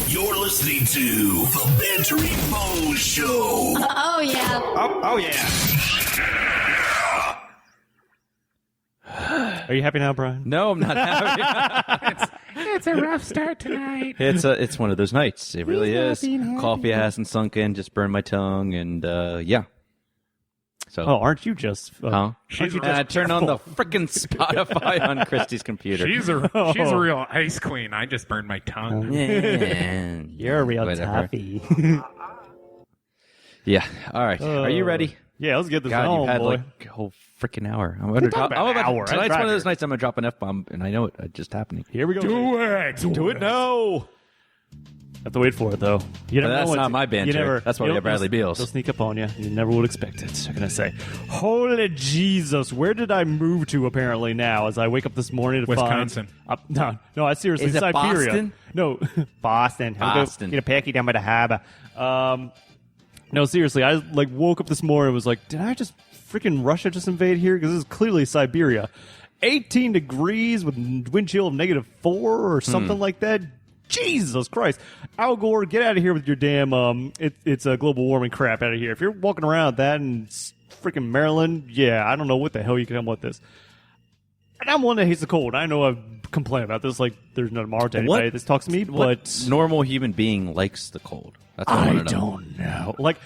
You're listening to the Bantering Bohs Show. Oh, yeah. Oh, yeah. Are you happy now, Brian? No, I'm not happy. It's a rough start tonight. It's one of those nights. It really is. Coffee hasn't sunk in, just burned my tongue, and yeah. So, aren't you just? I turned on the frickin' Spotify on Christy's computer. She's a real ice queen. I just burned my tongue. Yeah. You're a real Whatever. toughy. Yeah. All right. Are you ready? Yeah, let's get this God, on, you've had boy. like a whole freaking hour. I'm gonna drop. Tonight's one of those nights I'm gonna drop an F-bomb, and I know it just happening. Here we go. Do it now. Have to wait for it though. You never That's know not my banter. That's why we got Bradley Beals. They'll sneak up on you. You never would expect it. They're gonna say, "Holy Jesus, where did I move to?" Apparently now, as I wake up this morning to Wisconsin. find no, I seriously Is it Siberia. Boston? No, Boston. I'm Boston. Get a packy down by the harbor. No, seriously, I woke up this morning and was like, did I just freaking Russia just invade here? Because this is clearly Siberia. 18 degrees with wind chill of -4 or something like that. Jesus Christ. Al Gore, get out of here with your damn, it's a global warming crap out of here. If you're walking around that in freaking Maryland, yeah, I don't know what the hell you can come with this. And I'm one that hates the cold. I know I've complained about this, like there's no tomorrow to anybody that talks to me, What but normal human being likes the cold? That's what I I want to know. don't know. Like,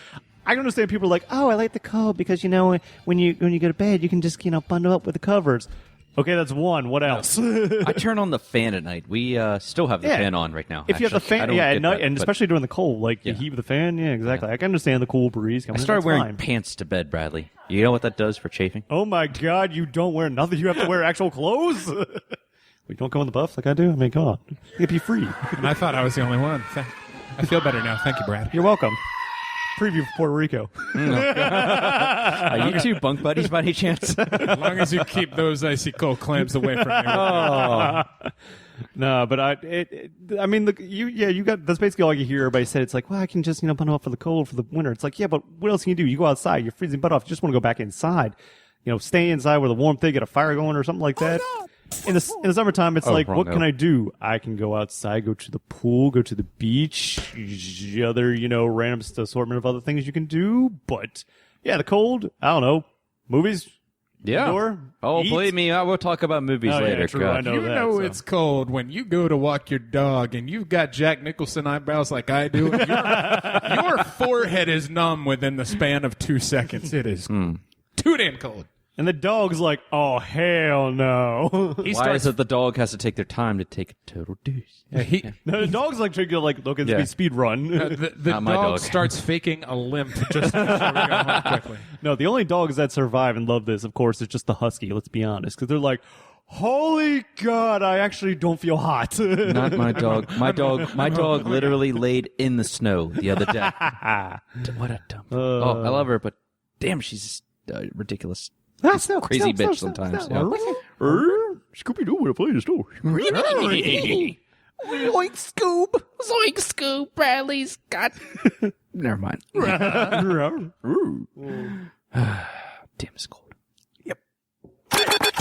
I understand people are like, oh, I like the cold because, when you go to bed, you can just, bundle up with the covers. Okay, that's one. What else? I turn on the fan at night. We still have the Yeah. fan on right now. If you have the actually. I fan, don't at get night, that, and but especially during the cold, like Yeah. the heat with the fan, yeah, exactly. I can understand the cool breeze coming I in, started that's wearing fine. pants to bed, Bradley. You know what that does for chafing? Oh my God, you don't wear nothing. You have to wear actual clothes. We don't go in the buff like I do. I mean, come on, you be free. And I thought I was the only one. I feel better now. Thank you, Brad. You're welcome. Preview for Puerto Rico. Are you two bunk buddies by any chance? As long as you keep those icy cold clams away from me. No, but you got, that's basically all you hear. Everybody said it's like, well, I can just, bundle up for the cold for the winter. It's like, yeah, but what else can you do? You go outside, you're freezing butt off. You just want to go back inside, stay inside with a warm thing, get a fire going or something like that. In the summertime, it's like, what can I do? I can go outside, go to the pool, go to the beach, other, random assortment of other things you can do. But yeah, the cold, I don't know, movies. Yeah. Indoor, Oh, eat. believe me, I will talk about movies later. Yeah, true, God. I know You that, know so. it's cold when you go to walk your dog and you've got Jack Nicholson eyebrows like I do. And your forehead is numb within the span of 2 seconds. It is too damn cold. And the dog's like, oh, hell no. Why is it the dog has to take their time to take a total deuce? No, the dog's like trying to look at the speed run. The Not my dog dog. starts faking a limp just before we go home quickly. No, the only dogs that survive and love this, of course, is just the husky, let's be honest. Because they're like, holy God, I actually don't feel hot. Not my dog. My dog literally laid in the snow the other day. What a dumb. I love her, but damn, she's ridiculous. Crazy bitch sometimes. Yeah. Scooby-Doo would have played the store. Zoink Scoob. Zoink Scoob. Bradley's got. Never mind. Damn, it's cold.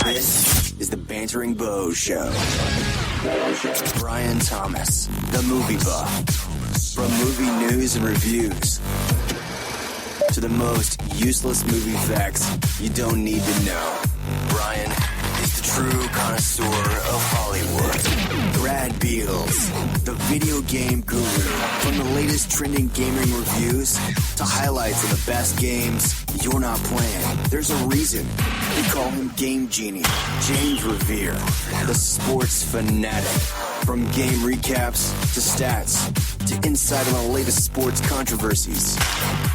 This is the Bantering Bohs Show. Brian Thomas, the movie buff. From movie news and reviews to the most useless movie facts you don't need to know. Brian is the true connoisseur of Hollywood. Brad Beals, the video game guru. From the latest trending gaming reviews to highlights of the best games you're not playing, there's a reason we call him Game Genie. James Revere, the sports fanatic. From game recaps to stats to insight on the latest sports controversies.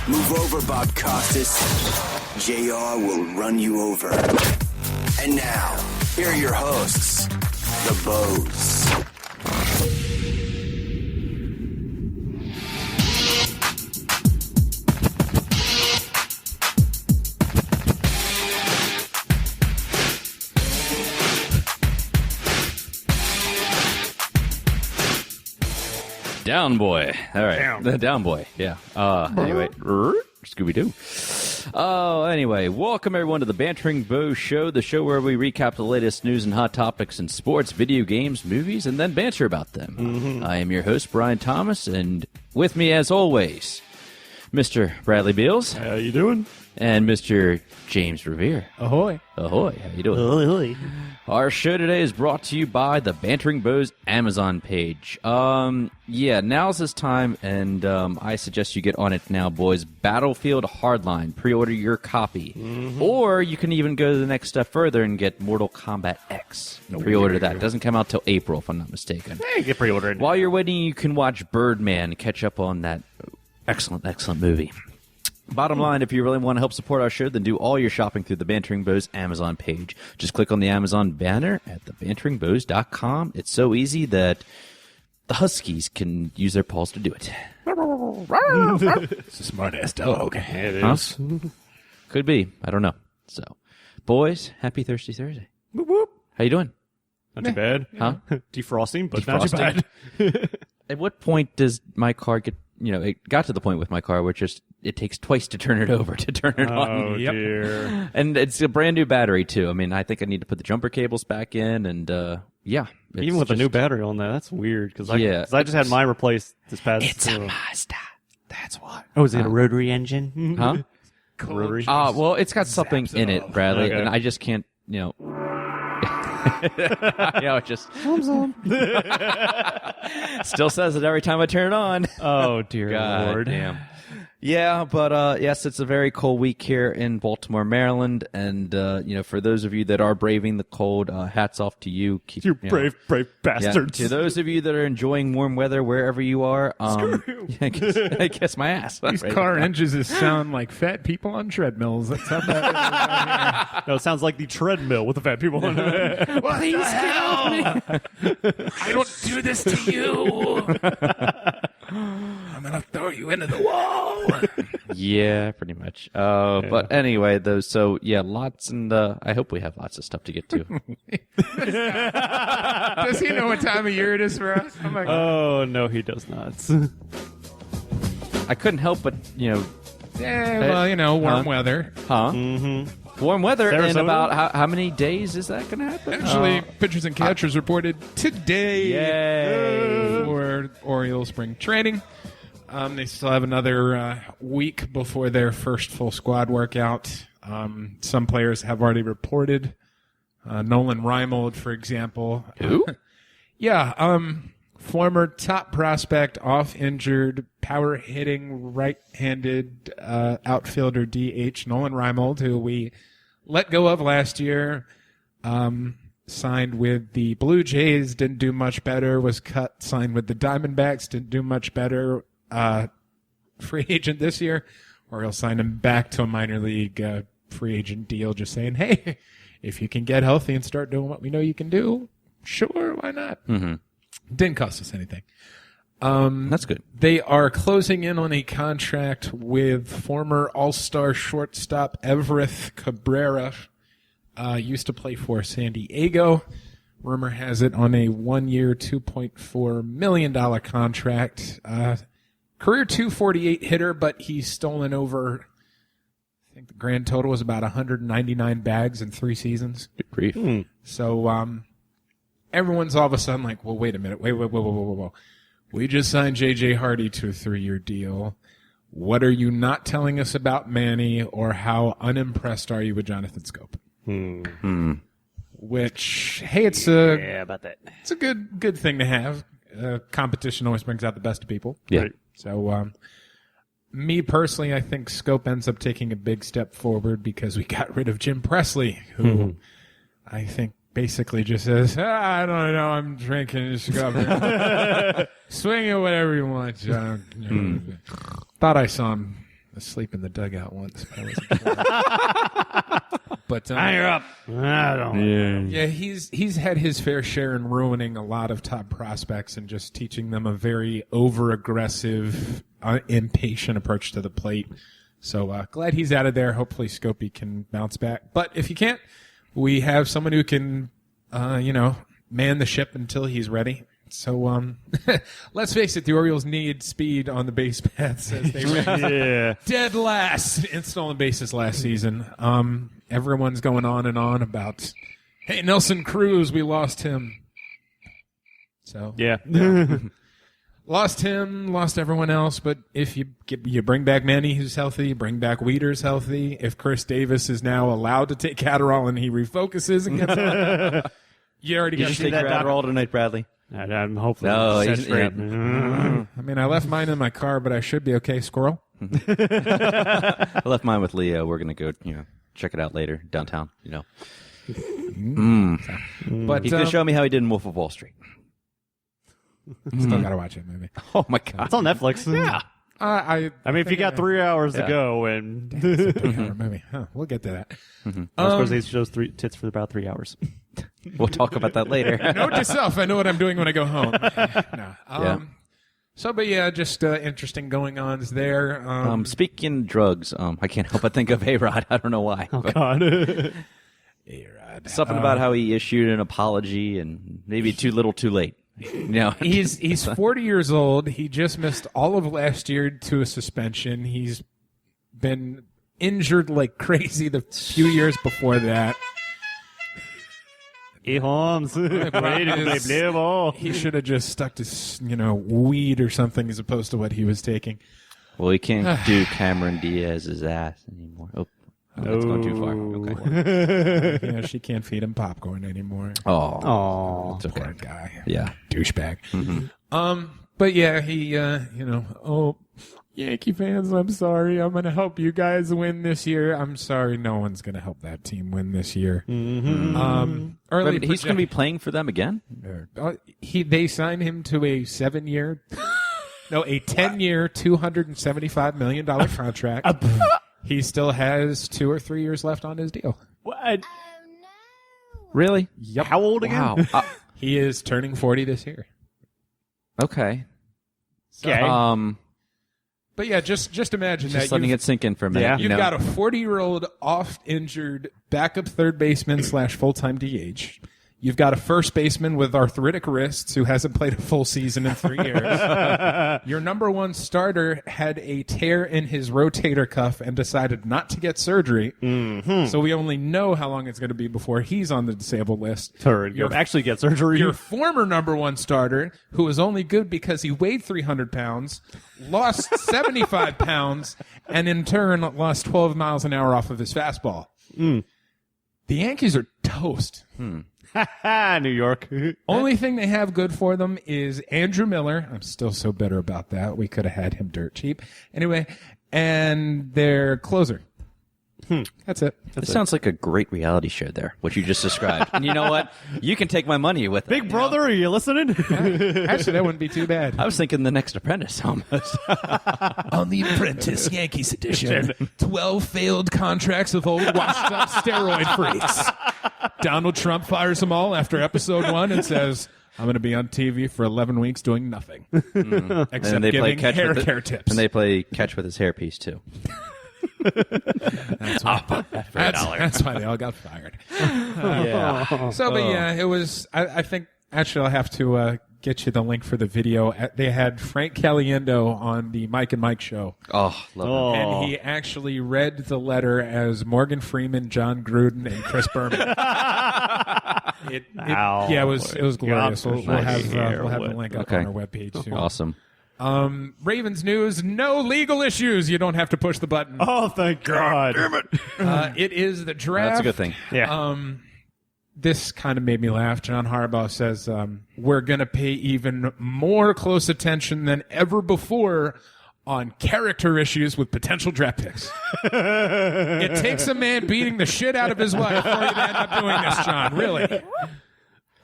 Move over, Bob Costas. JR will run you over. And now, here are your hosts, the Bohs. Down boy. All right. The down boy. Yeah. Anyway, Scooby-Doo. Anyway, welcome everyone to the Bantering Bohs Show, the show where we recap the latest news and hot topics in sports, video games, movies, and then banter about them. I am your host, Brian Thomas, and with me, as always, Mr. Bradley Beals. How you doing? And Mr. James Revere. Ahoy. Ahoy. How you doing? Ahoy. Our show today is brought to you by the Bantering Bohs Amazon page. Now's this time, and I suggest you get on it now, boys. Battlefield Hardline. Pre-order your copy. Or you can even go the next step further and get Mortal Kombat X. Pre-order that. It doesn't come out till April, if I'm not mistaken. Hey, get pre-ordered. While you're waiting, you can watch Birdman, catch up on that excellent movie. Bottom line, if you really want to help support our show, then do all your shopping through the Bantering Bohs Amazon page. Just click on the Amazon banner at thebanteringbohs.com. It's so easy that the Huskies can use their paws to do it. It's a smart-ass dog. It is. Could be. I don't know. So, boys, happy Thirsty Thursday. Whoop, whoop. How you doing? Not too bad. Huh? Defrosting, but not too Defrosting. bad. At what point does my car get, it got to the point with my car where it takes twice to turn it over, to turn it on. Oh, dear. And it's a brand new battery, too. I mean, I think I need to put the jumper cables back in, and, yeah. Even with a new battery on that, that's weird. Because I just had mine replaced this past... It's a Mazda. That's why. Oh, is it a rotary engine? Huh? Rotary? Well, it's got something in it, Bradley, Okay. and I just can't, it just still says it every time I turn it on. Oh, dear God Lord. damn. Yeah, but yes, it's a very cold week here in Baltimore, Maryland, and for those of you that are braving the cold, hats off to you. You brave bastards. To those of you that are enjoying warm weather wherever you are, Screw you. I guess my ass. These car engines just sound like fat people on treadmills. That's how that is. No, it sounds like the treadmill with the fat people on it. Please get off me. I don't do this to you. I'm going to throw you into the wall. Yeah, pretty much. But anyway, lots, and I hope we have lots of stuff to get to. Does he know what time of year it is for us? Oh, my God. Oh, no, he does not. I couldn't help but, Yeah, well, warm weather. Huh? Warm weather in Sarasota? about how many days is that going to happen? Actually, pitchers and catchers reported today Yay. for Orioles spring training. They still have another week before their first full squad workout. Some players have already reported. Nolan Reimold, for example. Who? Yeah, former top prospect, off-injured, power-hitting, right-handed outfielder DH, Nolan Reimold, who we let go of last year, signed with the Blue Jays, didn't do much better, was cut, signed with the Diamondbacks, didn't do much better, free agent this year, or he'll sign him back to a minor league free agent deal, just saying, hey, if you can get healthy and start doing what we know you can do, sure, why not? Didn't cost us anything. That's good. They are closing in on a contract with former All-Star shortstop Everett Cabrera. Used to play for San Diego. Rumor has it on a 1-year, $2.4 million contract. Career 248 hitter, but he's stolen over, I think the grand total was about 199 bags in 3 seasons. Good grief. So everyone's all of a sudden like, well, wait a minute. Whoa. We just signed J.J. Hardy to a 3-year deal. What are you not telling us about Manny, or how unimpressed are you with Jonathan Scope? Which, hey, it's about that. it's a good thing to have. Competition always brings out the best of people. Yeah. Right. So, me personally, I think Scope ends up taking a big step forward because we got rid of Jim Presley, who I think basically just says, I don't know, I'm drinking Discovery. Swing it whatever you want, John. Thought I saw him asleep in the dugout once, but I wasn't sure. But Hang up. I don't. yeah, he's had his fair share in ruining a lot of top prospects and just teaching them a very over-aggressive, impatient approach to the plate. So glad he's out of there. Hopefully Scopey can bounce back. But if you can't, we have someone who can, man the ship until he's ready. So, let's face it, the Orioles need speed on the base paths as they ran dead last in stolen bases last season. Everyone's going on and on about, hey, Nelson Cruz, we lost him. So Yeah. lost him, lost everyone else. But if you bring back Manny, who's healthy, bring back Wieters healthy. If Chris Davis is now allowed to take Adderall and he refocuses and gets on, you already got You to should see take your that. Adderall tonight, Bradley. I'm hopefully No, set he's- straight. I mean, I left mine in my car, but I should be okay. Squirrel. I left mine with Leo. We're gonna go, check it out later downtown. But He's gonna show me how he did in Wolf of Wall Street. still got to watch it, maybe. Oh my god! It's on Netflix. Yeah. I I mean, if you got 3 hours to Yeah. go, and maybe. We'll get to that. Scorsese shows tits for about 3 hours. We'll talk about that later. Note to self, I know what I'm doing when I go home. No. Yeah. So, but yeah, just interesting going-ons there. Speaking of drugs, I can't help but think of A-Rod. I don't know why. but God. A-Rod. something about how he issued an apology and maybe too little, too late. He's 40 years old. He just missed all of last year to a suspension. He's been injured like crazy the few years before that. Hey, Holmes. Wait, play ball. He should have just stuck to, weed or something as opposed to what he was taking. Well, he can't do Cameron Diaz's ass anymore. Oh, that's gone too far. Okay. She can't feed him popcorn anymore. Oh, it's Poor okay. guy. Yeah. Douchebag. But yeah, he, Yankee fans, I'm sorry. I'm going to help you guys win this year. I'm sorry. No one's going to help that team win this year. But he's going to be playing for them again? They signed him to a 7-year, a 10-year, $275 million contract. He still has 2 or 3 years left on his deal. What? Really? Yep. How old again? Wow. He is turning 40 this year. Okay. Okay. But yeah, just imagine Just that. letting it sink in for a minute. Yeah. You've got a 40-year-old oft-injured backup third baseman / full-time DH. You've got a first baseman with arthritic wrists who hasn't played a full season in 3 years. Your number one starter had a tear in his rotator cuff and decided not to get surgery. So we only know how long it's going to be before he's on the disabled list. You'll actually get surgery. Your former number one starter, who was only good because he weighed 300 pounds, lost 75 pounds, and in turn lost 12 miles an hour off of his fastball. The Yankees are toast. New York. Only thing they have good for them is Andrew Miller. I'm still so bitter about that. We could have had him dirt cheap. Anyway, and their closer. That's it. It sounds like a great reality show there, what you just described. And you know what? You can take my money with it. Big brother, are you listening? Actually, that wouldn't be too bad. I was thinking the next Apprentice almost. On the Apprentice Yankees edition, 12 failed contracts of old washed-up steroid freaks. Donald Trump fires them all after episode 1 and says, I'm going to be on TV for 11 weeks doing nothing. Except And they play giving catch hair with care tips. And they play catch with his hairpiece too. That's why they all got fired. Yeah. So, but yeah, it was, I think, actually I'll have to get you the link for the video. They had Frank Caliendo on the Mike and Mike show. Oh, love him. And he actually read the letter as Morgan Freeman, John Gruden, and Chris Berman. Ow. Yeah, it was glorious. We'll have the link up Okay. on our webpage too. Awesome. Ravens news: no legal issues. You don't have to push the button. Oh, thank God. It is the draft. That's a good thing. Yeah. This kind of made me laugh. John Harbaugh says, we're going to pay even more close attention than ever before on character issues with potential draft picks. It takes a man beating the shit out of his wife for you to end up doing this, John. Really?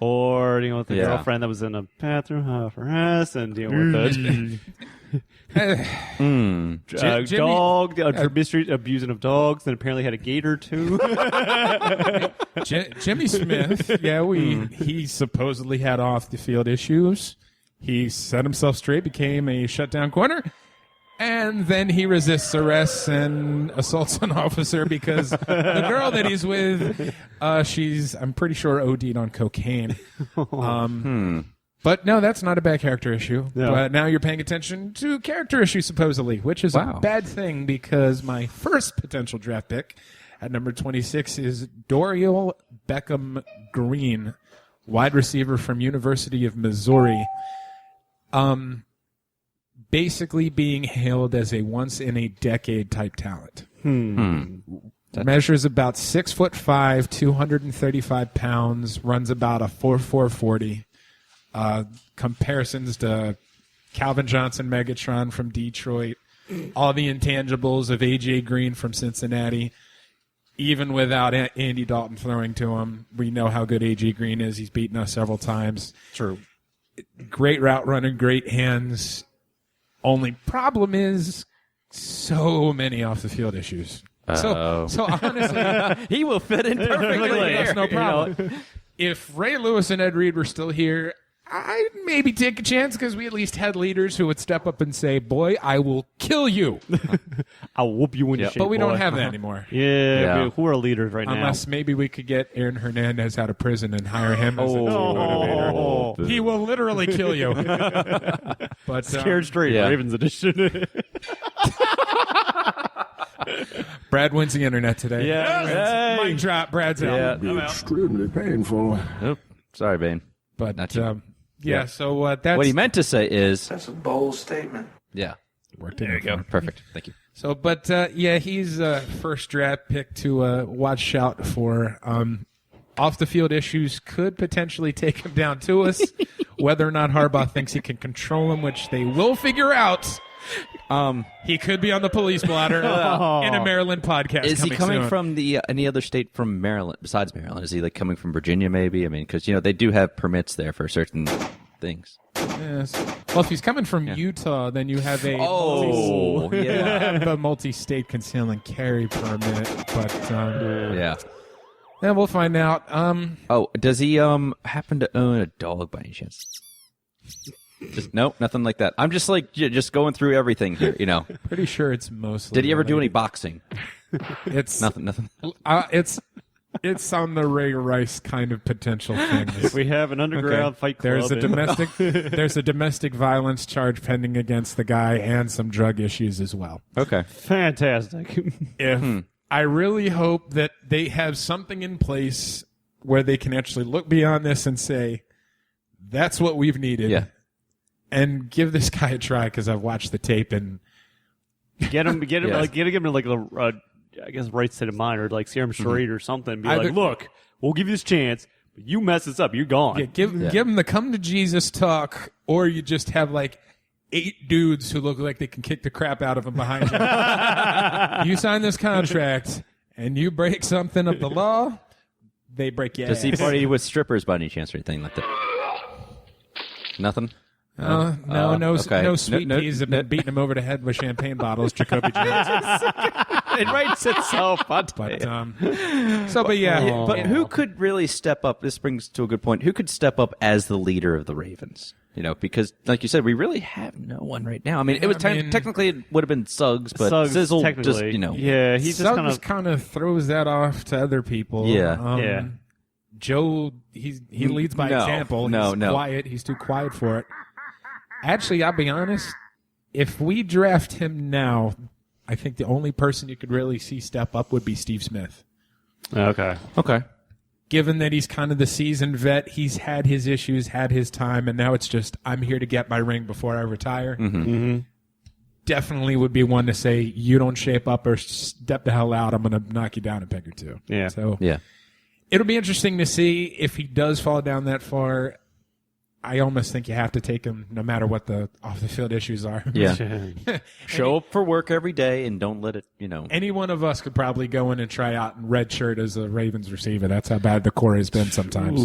Or dealing with the Yeah. girlfriend that was in a bathroom for us and dealing with the Jimmy- dog, mystery abusing of dogs, and apparently had a gator too. Jimmy Smith, he supposedly had off the field issues. He set himself straight, became a shutdown corner, and then he resists arrests and assaults an officer because the girl that he's with, she's, I'm pretty sure, OD'd on cocaine. But no, that's not a bad character issue. Yeah. But now you're paying attention to character issue, supposedly, which is a bad thing because my first potential draft pick at number 26 is Dorial Beckham Green, wide receiver from University of Missouri. Basically being hailed as a once-in-a-decade type talent. Measures about 6'5", 235 pounds, runs about a 4.40. Comparisons to Calvin Johnson, Megatron from Detroit, all the intangibles of A.J. Green from Cincinnati. Even without Andy Dalton throwing to him, we know how good A.J. Green is. He's beaten us several times. True. Great route running, great hands. Only problem is so many off the field issues. So honestly, He will fit in perfectly. that's no problem. If Ray Lewis and Ed Reed were still here, I'd maybe take a chance because we at least had leaders who would step up and say, "Boy, I will kill you." I'll whoop you in your shape, But we don't boy. have that anymore. Yeah. Who are leaders right Unless maybe we could get Aaron Hernandez out of prison and hire him as a team motivator. He will literally kill you. But Scared straight, yeah. Ravens edition. Brad wins the internet today. Yeah. Mic drop. Brad's out. Yeah. Extremely painful. Oop. Sorry, Bane. But Not you. so that's What he meant to say is, That's a bold statement. yeah. There you go. Perfect. Thank you. So, but he's first draft pick to watch out for. Off the field issues could potentially take him down to us. Whether or not Harbaugh thinks he can control him, which they will figure out. He could be on the police blotter in a Maryland podcast. Is he coming soon. from any other state from Maryland besides Maryland? Is he like coming from Virginia? Maybe. I mean, because they do have permits there for certain things. Yes. Well, if he's coming from Utah, then you have a yeah. multi-state conceal and carry permit. But Yeah. then we'll find out. Oh, does he happen to own a dog by any chance? Just nope, nothing like that. I'm just like just going through everything here. Pretty sure it's mostly. Did he ever do any boxing? It's Nothing. It's on the Ray Rice kind of potential things. We have an underground fight club. There's a domestic violence charge pending against the guy and some drug issues as well. Okay. Fantastic. If I really hope that they have something in place where they can actually look beyond this and say, that's what we've needed. Yeah. And give this guy a try because I've watched the tape and Get him, Yeah. like, get him in like a, I guess, right state of mind or like serum straight or something. Be Either- like, look, we'll give you this chance, but you mess this up, you're gone. give him the come to Jesus talk, or you just have like 8 dudes who look like they can kick the crap out of him behind you. You sign this contract and you break something of the law, they break your Does ass. he party with strippers by any chance or anything like that? Nothing. No okay. sweet No, peas have been beating him over the head with champagne bottles, Jacoby Jones. It writes itself. But yeah. But who could really step up? This brings to a good point. Who could step up as the leader of the Ravens? Because, like you said, we really have no one right now. I mean, technically it would have been Suggs, but Suggs, Sizzle technically. just, Yeah, he just Suggs kind of throws that off to other people. Yeah. Yeah. Joe, he leads by example. He's quiet. He's too quiet for it. Actually, I'll be honest. If we draft him now, I think the only person you could really see step up would be Steve Smith. Okay. Given that he's kind of the seasoned vet, he's had his issues, had his time, and now it's just, I'm here to get my ring before I retire. Definitely would be one to say, you don't shape up or step the hell out, I'm going to knock you down a peg or two. Yeah. So Yeah. it'll be interesting to see if he does fall down that far. I almost think you have to take him no matter what the off-the-field issues are. Yeah. Show up for work every day and don't let it, Any one of us could probably go in and try out in red shirt as a Ravens receiver. That's how bad the core has been sometimes.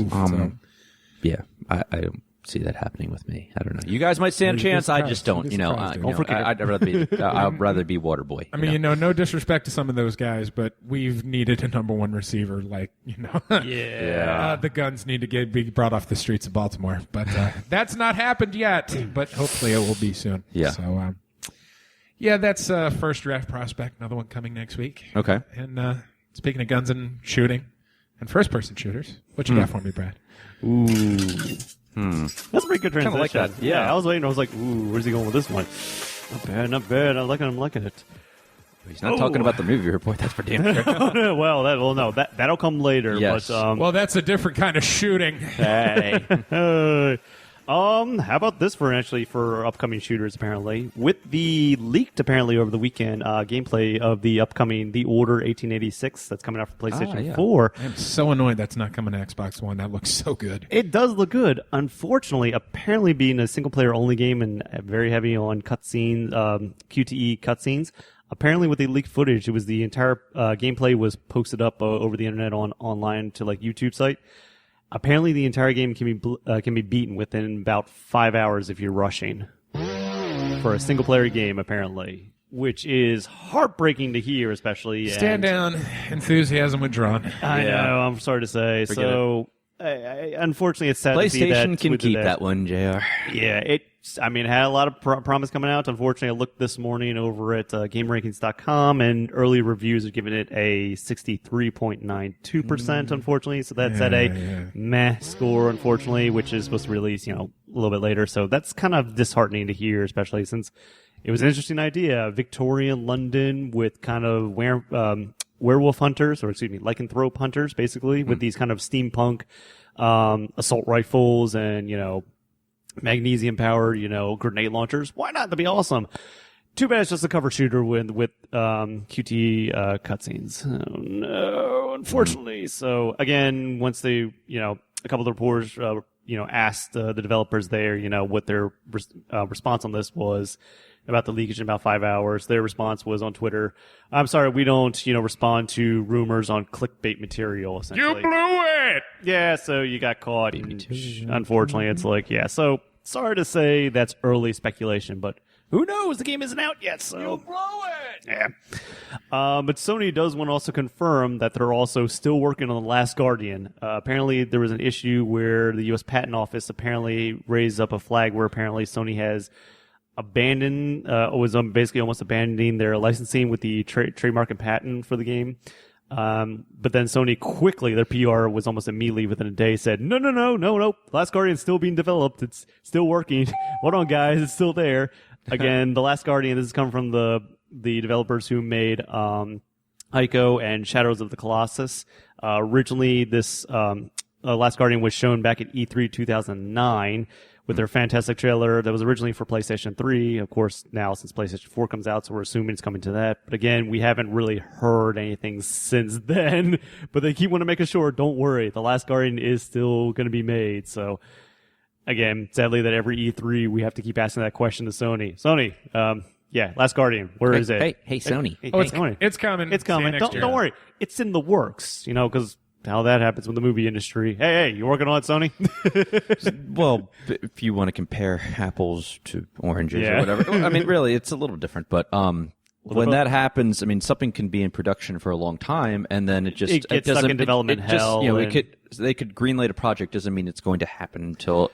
Yeah. I don't see that happening with me. I don't know. You guys might stand a chance. I just don't. I'd rather be water boy. I mean, no disrespect to some of those guys, but we've needed a number one receiver. The guns need to be brought off the streets of Baltimore. But that's not happened yet. But hopefully it will be soon. Yeah. So, that's first draft prospect. Another one coming next week. Okay. And speaking of guns and shooting and first-person shooters, what you got for me, Brad? Ooh. That's a pretty good transition. like that. Yeah. I was waiting. I was like, ooh, where's he going with this one? Not bad. I'm liking it. He's not talking about the movie report. That's for damn sure. No, that'll come later. Yes. But, Well, that's a different kind of shooting. hey. How about this for upcoming shooters? Apparently, with the leaked over the weekend gameplay of the upcoming The Order 1886 that's coming out for PlayStation 4. I'm so annoyed that's not coming to Xbox One. That looks so good. It does look good. Unfortunately, apparently being a single player only game and very heavy on cutscenes, QTE cutscenes. Apparently, with the leaked footage, it was the entire gameplay was posted up over the internet online to like YouTube site. Apparently, the entire game can be beaten within about 5 hours if you're rushing for a single player game. Apparently, which is heartbreaking to hear, especially. Stand down. Enthusiasm withdrawn. I know. I'm sorry to say. Forget Unfortunately, it's sad to see that. PlayStation can keep that one, JR. Yeah, it had a lot of promise coming out. Unfortunately, I looked this morning over at GameRankings.com, and early reviews are giving it a 63.92%, unfortunately. So that's at a meh score, unfortunately, which is supposed to release, a little bit later. So that's kind of disheartening to hear, especially since it was an interesting idea. Victorian London with kind of werewolf hunters, lycanthrope hunters, basically, with these kind of steampunk assault rifles and, magnesium powered, grenade launchers. Why not? That'd be awesome. Too bad it's just a cover shooter with QT cutscenes. Oh no, unfortunately. So again, once they, a couple of the reporters, asked the developers there, what their response on this was about the leakage in about 5 hours. Their response was on Twitter, I'm sorry, we don't, respond to rumors on clickbait material, essentially. You blew it! Yeah, so you got caught. Unfortunately, it's like, so sorry to say that's early speculation, but who knows? The game isn't out yet, so. You blew it! Yeah. But Sony does want to also confirm that they're also still working on The Last Guardian. Apparently, there was an issue where the U.S. Patent Office apparently raised up a flag where apparently Sony has was basically almost abandoning their licensing with the trademark and patent for the game. But then Sony quickly, their PR was almost immediately within a day, said, no. Last Guardian's still being developed. It's still working. Hold on, guys. It's still there. Again, The Last Guardian, this has come from the developers who made Ico and Shadows of the Colossus. Originally, this Last Guardian was shown back at E3 2009 with their fantastic trailer that was originally for PlayStation 3. Of course, now since PlayStation 4 comes out, so we're assuming it's coming to that. But again, we haven't really heard anything since then. But they keep wanting to make us sure, don't worry, The Last Guardian is still going to be made. So again, sadly that every E3 we have to keep asking that question to Sony. Sony, Last Guardian, where is it? Hey, Sony. Sony. It's coming. It's coming. Don't worry. It's in the works, because how that happens with the movie industry. Hey, you working on it, Sony? Well, if you want to compare apples to oranges or whatever. I mean, really, it's a little different. But when that happens, I mean, something can be in production for a long time, and then it gets stuck in development hell. They could greenlight a project. Doesn't mean it's going to happen until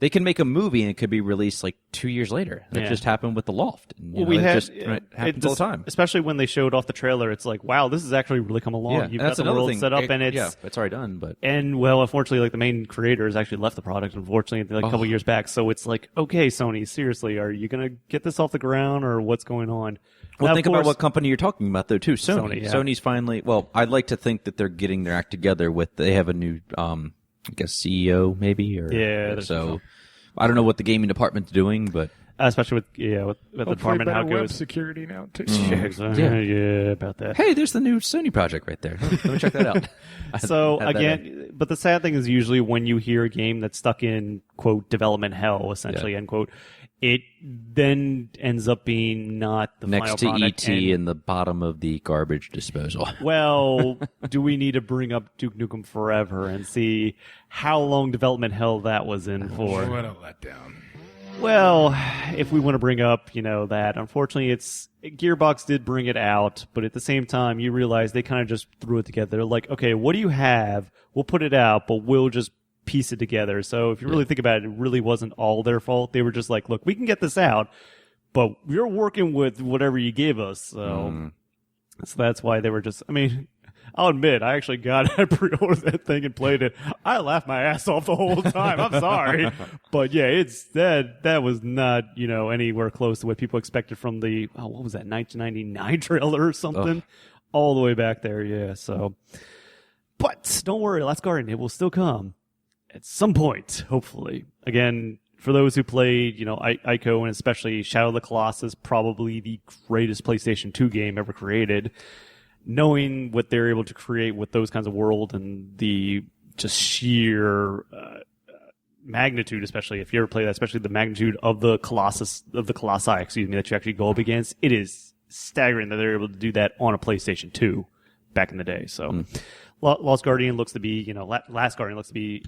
they can make a movie and it could be released like 2 years later. That just happened with The Loft. It happens all the time. Especially when they showed off the trailer, it's like, wow, this has actually really come along. Yeah, You've got the world set up, and it's already done. But unfortunately, like the main creator has actually left the product. Unfortunately, like a couple years back. So it's like, okay, Sony, seriously, are you gonna get this off the ground, or what's going on? Well, now, think about what company you're talking about, though, too. Sony. Yeah. Sony's finally. Well, I'd like to think that they're getting their act together. They have a new, I guess, CEO maybe. So I don't know what the gaming department's doing, but especially with the department how it web goes. security now too. Yeah, about that. Hey, there's the new Sony project right there. Let me check that out. So again, but the sad thing is usually when you hear a game that's stuck in quote development hell, essentially end quote, it then ends up being not the next final to product. ET in the bottom of the garbage disposal. Well, do we need to bring up Duke Nukem Forever and see how long development hell that was in for? What a letdown. Well, if we want to bring up, that, unfortunately, Gearbox did bring it out, but at the same time, you realize they kind of just threw it together. They're like, okay, what do you have? We'll put it out, but we'll just piece it together. So if you really think about it, it really wasn't all their fault. They were just like, look, we can get this out, but we're working with whatever you give us. So that's why they were just, I'll admit, I actually pre-ordered that thing and played it. I laughed my ass off the whole time. I'm sorry. But yeah, it's that was not, anywhere close to what people expected from the, what was that, 1999 trailer or something? Ugh. All the way back there, yeah. So, but don't worry, Last Guardian, it will still come at some point, hopefully. Again, for those who played, Ico and especially Shadow of the Colossus, probably the greatest PlayStation 2 game ever created. Knowing what they're able to create with those kinds of world and the just sheer magnitude, especially if you ever play that, especially the magnitude of the Colossi, that you actually go up against, it is staggering that they're able to do that on a PlayStation 2 back in the day. So, Lost Guardian looks to be, Last Guardian looks to be,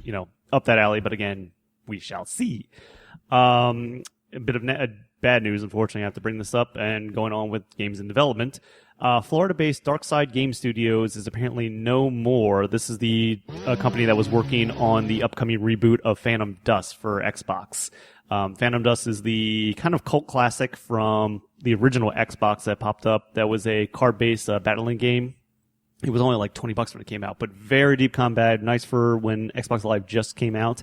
up that alley. But again, we shall see. A bit of bad news, unfortunately. I have to bring this up. And going on with games in development, Florida-based Darkside Game Studios is apparently no more. This is the company that was working on the upcoming reboot of Phantom Dust for Xbox. Phantom Dust is the kind of cult classic from the original Xbox that popped up. That was a card-based battling game. It was only like $20 when it came out, but very deep combat, nice for when Xbox Live just came out,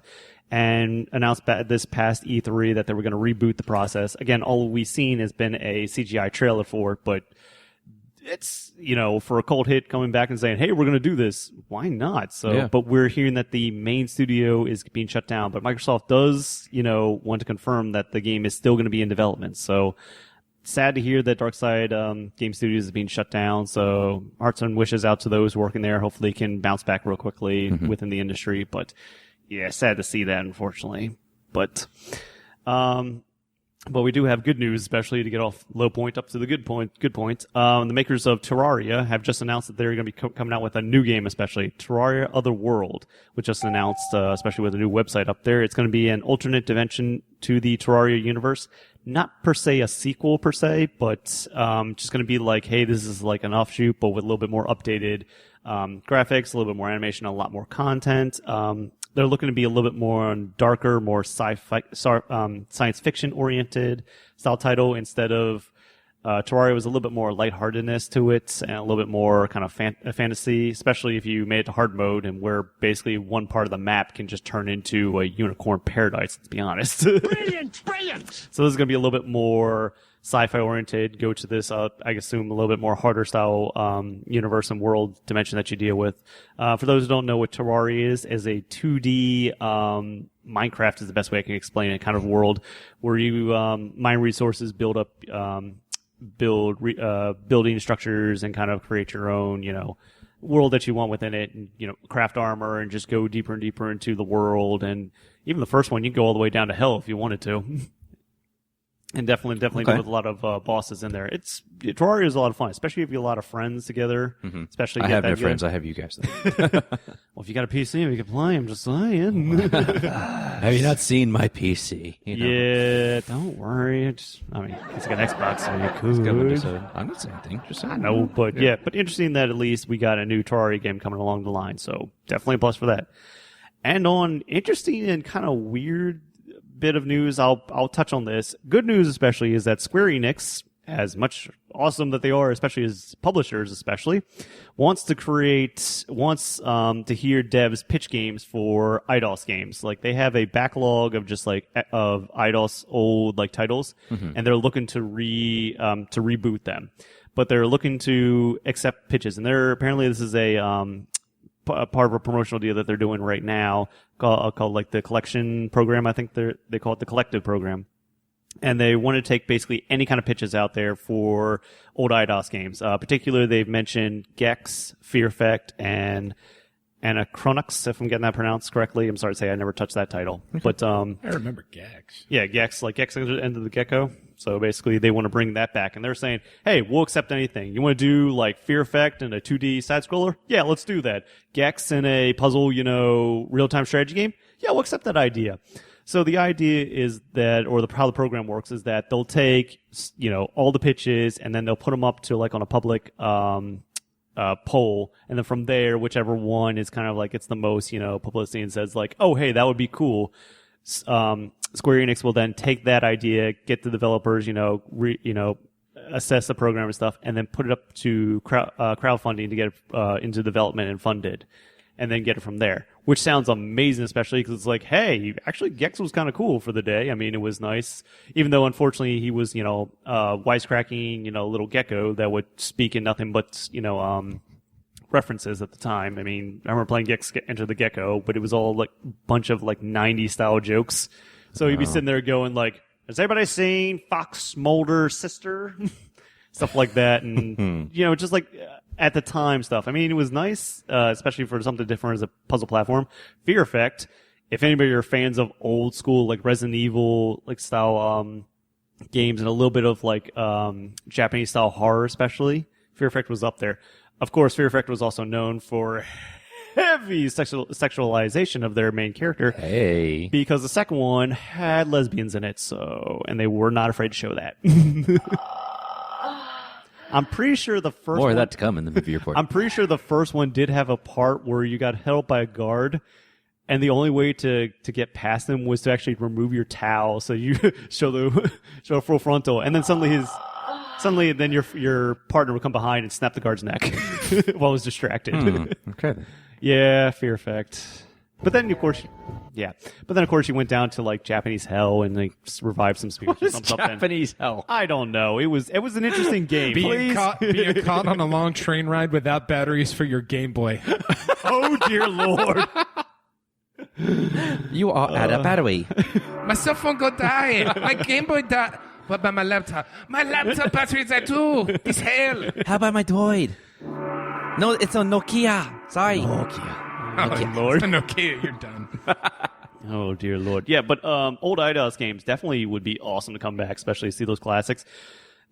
and announced this past E3 that they were going to reboot the process. Again, all we've seen has been a CGI trailer for it, but it's, for a cult hit coming back and saying, hey, we're going to do this. Why not? So, yeah. But we're hearing that the main studio is being shut down, but Microsoft does, want to confirm that the game is still going to be in development. So, sad to hear that Darkside Game Studios is being shut down. So, hearts and wishes out to those working there. Hopefully, can bounce back real quickly within the industry. But yeah, sad to see that, unfortunately. But we do have good news, especially to get off low point up to the good point. The makers of Terraria have just announced that they're going to be coming out with a new game, especially Terraria Otherworld, which just announced, especially with a new website up there. It's going to be an alternate dimension to the Terraria universe. Not per se a sequel per se, but just going to be like, hey, this is like an offshoot, but with a little bit more updated graphics, a little bit more animation, a lot more content. They're looking to be a little bit more on darker, more sci-fi, science fiction oriented style title instead of Terraria was a little bit more lightheartedness to it and a little bit more kind of fantasy, especially if you made it to hard mode and where basically one part of the map can just turn into a unicorn paradise, let's be honest. Brilliant! So this is going to be a little bit more sci-fi oriented, go to this, I assume, a little bit more harder style universe and world dimension that you deal with. For those who don't know what Terraria is a 2D Minecraft is the best way I can explain it, kind of world where you mine resources, build up building structures and kind of create your own, world that you want within it, and craft armor and just go deeper and deeper into the world. And even the first one, you can go all the way down to hell if you wanted to. And definitely Okay. with a lot of bosses in there. Terraria is a lot of fun, especially if you have a lot of friends together. Especially I have no friends. I have you guys. Well, if you got a PC, we can play. I'm just saying. Have you not seen my PC? Yeah, don't worry. It's got an Xbox, so you could. I'm not saying anything. Just saying. I know, but yeah, but interesting that at least we got a new Terraria game coming along the line. So definitely a plus for that. And on interesting and kind of weird bit of news, I'll touch on this. Good news especially is that Square Enix, as much awesome that they are, especially as publishers wants to hear devs pitch games for IDOS games. Like they have a backlog of just of IDOS old titles, and they're looking to reboot them. But they're looking to accept pitches, and apparently this is a part of a promotional deal that they're doing right now called the collection program. I think they call it the collective program. And they want to take basically any kind of pitches out there for old IDOS games. Particularly, they've mentioned Gex, Fear Effect, and Anachronix, if I'm getting that pronounced correctly. I'm sorry to say I never touched that title. But I remember Gex. Yeah, Gex, like Gex End of the Gecko. So basically, they want to bring that back. And they're saying, hey, we'll accept anything. You want to do Fear Effect and a 2D side-scroller? Yeah, let's do that. Gex in a puzzle, real-time strategy game? Yeah, we'll accept that idea. So the idea is that, or how the program works is that they'll take, all the pitches and then they'll put them up to on a public poll, and then from there, whichever one is kind of it's the most, publicity and says oh, hey, that would be cool. Square Enix will then take that idea, get the developers, assess the program and stuff, and then put it up to crowdfunding to get it into development and funded, and then get it from there. Which sounds amazing, especially because it's like, hey, actually Gex was kind of cool for the day. I mean, it was nice, even though unfortunately he was, wisecracking, little gecko that would speak in nothing but, references at the time. I mean, I remember playing Gex Enter the Gecko, but it was all like a bunch of like 90s style jokes. So he'd be sitting there going like, has anybody seen Fox Mulder Sister? Stuff like that. And, just like at the time stuff. I mean, it was nice, especially for something different as a puzzle platform. Fear Effect, if anybody are fans of old school, like Resident Evil, like style, games and a little bit of like, Japanese style horror, especially, Fear Effect was up there. Of course, Fear Effect was also known for heavy sexualization of their main character. Hey. Because the second one had lesbians in it, and they were not afraid to show that. I'm pretty sure the first More of that to come in the movie report. I'm pretty sure the first one did have a part where you got held by a guard, and the only way to get past them was to actually remove your towel, so you show full frontal, and then suddenly then your partner would come behind and snap the guard's neck while he's distracted. Okay. Yeah, Fear Effect. But then, of course, you went down to like Japanese hell and like revived some spirits or something. Japanese hell? I don't know. It was an interesting game. Being caught on a long train ride without batteries for your Game Boy. Oh dear Lord! You are at a battery. My cell phone go die. My Game Boy die. What about my laptop? My laptop battery died too. It's hell. How about my Droid? No, it's a Nokia. Sorry. Nokia. Oh, Lord. Nokia, you're done. Oh dear Lord. Yeah, but old IDOS games definitely would be awesome to come back, especially to see those classics.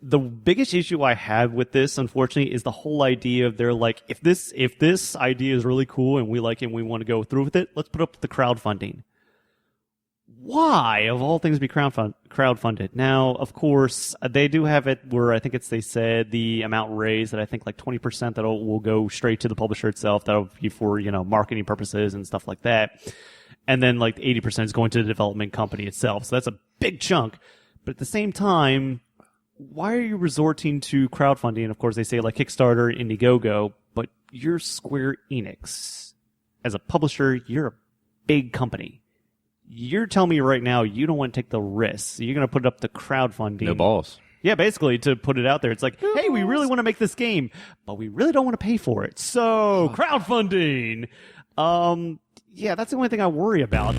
The biggest issue I have with this, unfortunately, is the whole idea of they're like, if this idea is really cool and we like it and we want to go through with it, let's put up the crowdfunding. Why, of all things, be crowdfunded? Now, of course, they do have it where I think they said the amount raised that I think like 20% that will go straight to the publisher itself. That'll be for, marketing purposes and stuff like that. And then like 80% is going to the development company itself. So that's a big chunk. But at the same time, why are you resorting to crowdfunding? And of course, they say like Kickstarter, Indiegogo, but you're Square Enix. As a publisher, you're a big company. You're telling me right now you don't want to take the risk. So you're going to put up the crowdfunding. No balls. Yeah, basically, to put it out there. It's like, hey, we really want to make this game, but we really don't want to pay for it. So, crowdfunding. Yeah, that's the only thing I worry about.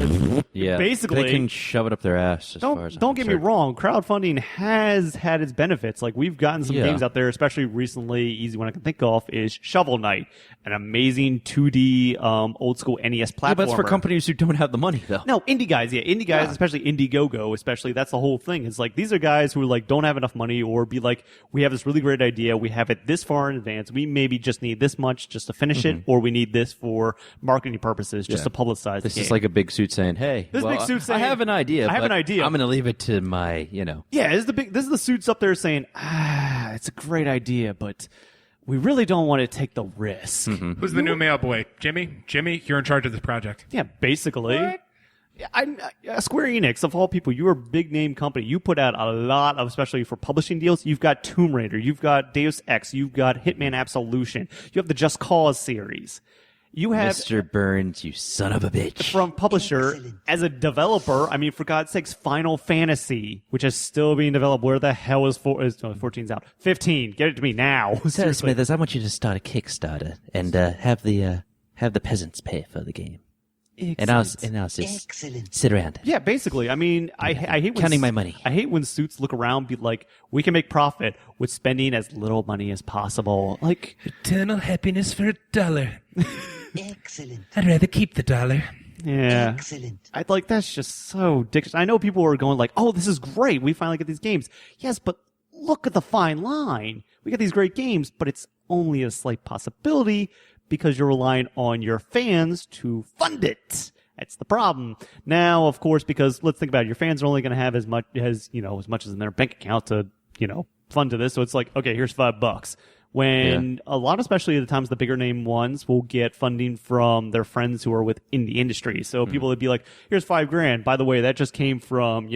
Yeah, basically, they can shove it up their ass. Don't get me wrong. Crowdfunding has had its benefits. Like we've gotten some games out there, especially recently. Easy one I can think of is Shovel Knight, an amazing 2D old school NES platformer. Yeah, but it's for companies who don't have the money, though. No, indie guys, especially Indiegogo, especially. That's the whole thing. It's like these are guys who like don't have enough money, or be like, we have this really great idea, we have it this far in advance, we maybe just need this much just to finish it, or we need this for marketing purposes, just to publicize. This is like a big suit saying, "Hey, big suit saying, I have an idea. I'm going to leave it to my, Yeah, this is the suits up there saying, it's a great idea, but we really don't want to take the risk. Who's the new mail boy? Jimmy? Jimmy, you're in charge of this project. Yeah, basically. What? Square Enix, of all people, you're a big name company. You put out a lot of, especially for publishing deals. You've got Tomb Raider, you've got Deus Ex, you've got Hitman Absolution, you have the Just Cause series. You have Mr. Burns, you son of a bitch. From publisher. Excellent. As a developer, I mean, for God's sakes, Final Fantasy, which is still being developed. Where the hell is 14's out? 15. Get it to me now. Smithers, I want you to start a Kickstarter and have the peasants pay for the game. Excellent. And I'll just sit around. Yeah, basically. I mean, I hate when counting my money. I hate when suits look around, be like, we can make profit with spending as little money as possible. Like eternal happiness for $1. Excellent. I'd rather keep the $1. Yeah. Excellent. I'd like that's just so dickish. I know people are going like, "Oh, this is great. We finally get these games." Yes, but look at the fine line. We get these great games, but it's only a slight possibility because you're relying on your fans to fund it. That's the problem. Now, of course, because let's think about it, your fans are only going to have as much as in their bank account to, fund to this. So it's like, okay, here's $5. When a lot, especially at the times, the bigger name ones will get funding from their friends who are within the industry. So people would be like, here's $5,000. By the way, that just came from,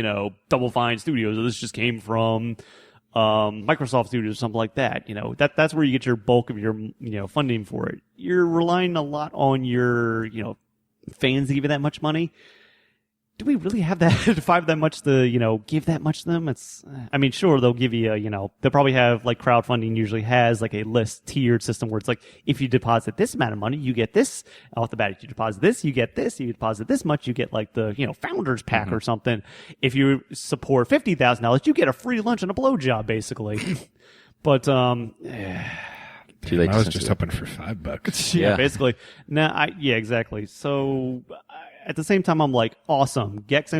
Double Fine Studios. Or this just came from, Microsoft Studios or something like that. That's where you get your bulk of your, funding for it. You're relying a lot on your, fans to give you that much money. Do we really have that that much to, give that much to them? Sure, they'll give you, they'll probably have, like, crowdfunding usually has, like, a list tiered system where it's like, if you deposit this amount of money, you get this off the bat. If you deposit this, you get this. If you deposit this much, you get, like, the, founders pack or something. If you support $50,000, you get a free lunch and a blowjob, basically. But, Too late. I was just hoping for $5. yeah, basically. Exactly. So, at the same time, I'm like, awesome. Gex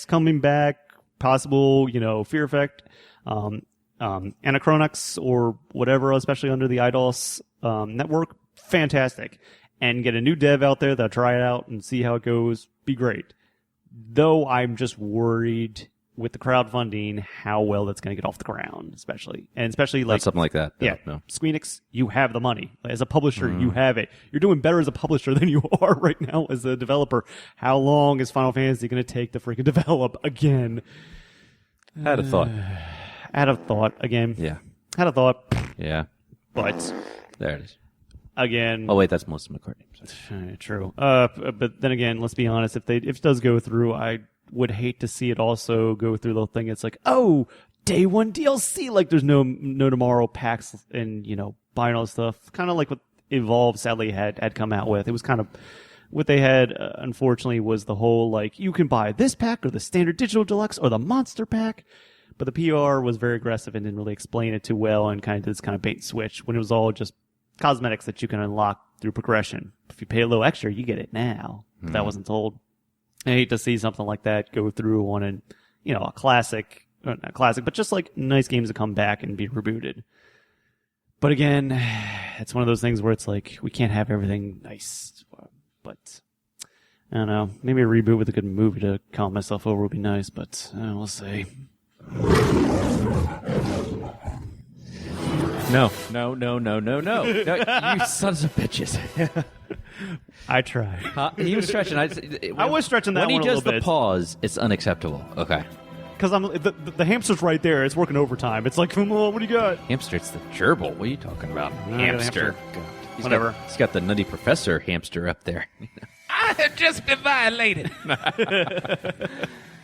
coming back, possible, Fear Effect, Anachronix or whatever, especially under the IDOS network, fantastic. And get a new dev out there that'll try it out and see how it goes, be great. Though I'm just worried with the crowdfunding how well that's going to get off the ground, especially like Not something like that. yeah, No. Squeenix, you have the money. As a publisher, you have it. You're doing better as a publisher than you are right now as a developer. How long is Final Fantasy going to take to freaking develop again? Had a thought. Had a thought again. Yeah. Had a thought, Yeah. but There it is. again, Oh, wait, that's Melissa McCartney. true. But then again, let's be honest. If it does go through, I would hate to see it also go through the thing. It's like, oh, day one DLC. Like there's no tomorrow packs and buying all this stuff. Kind of like what Evolve sadly had come out with. It was kind of what they had. Unfortunately, was the whole like you can buy this pack or the standard digital deluxe or the monster pack. But the PR was very aggressive and didn't really explain it too well and kind of did this kind of bait and switch when it was all just cosmetics that you can unlock through progression. If you pay a little extra, you get it now. But that wasn't told. I hate to see something like that go through on a classic, not classic, but just like nice games that come back and be rebooted. But again, it's one of those things where it's like, we can't have everything nice. But I don't know. Maybe a reboot with a good movie to calm myself over would be nice, but we'll see. No. You sons of bitches. I tried. He was stretching. I was stretching that when one a he does little the bit. pause, it's unacceptable. Okay. Because the hamster's right there. It's working overtime. It's like, come on, what do you got? Hamster, it's the gerbil. What are you talking about? Hamster. God. Whatever. He's got the Nutty Professor hamster up there. I have just been violated.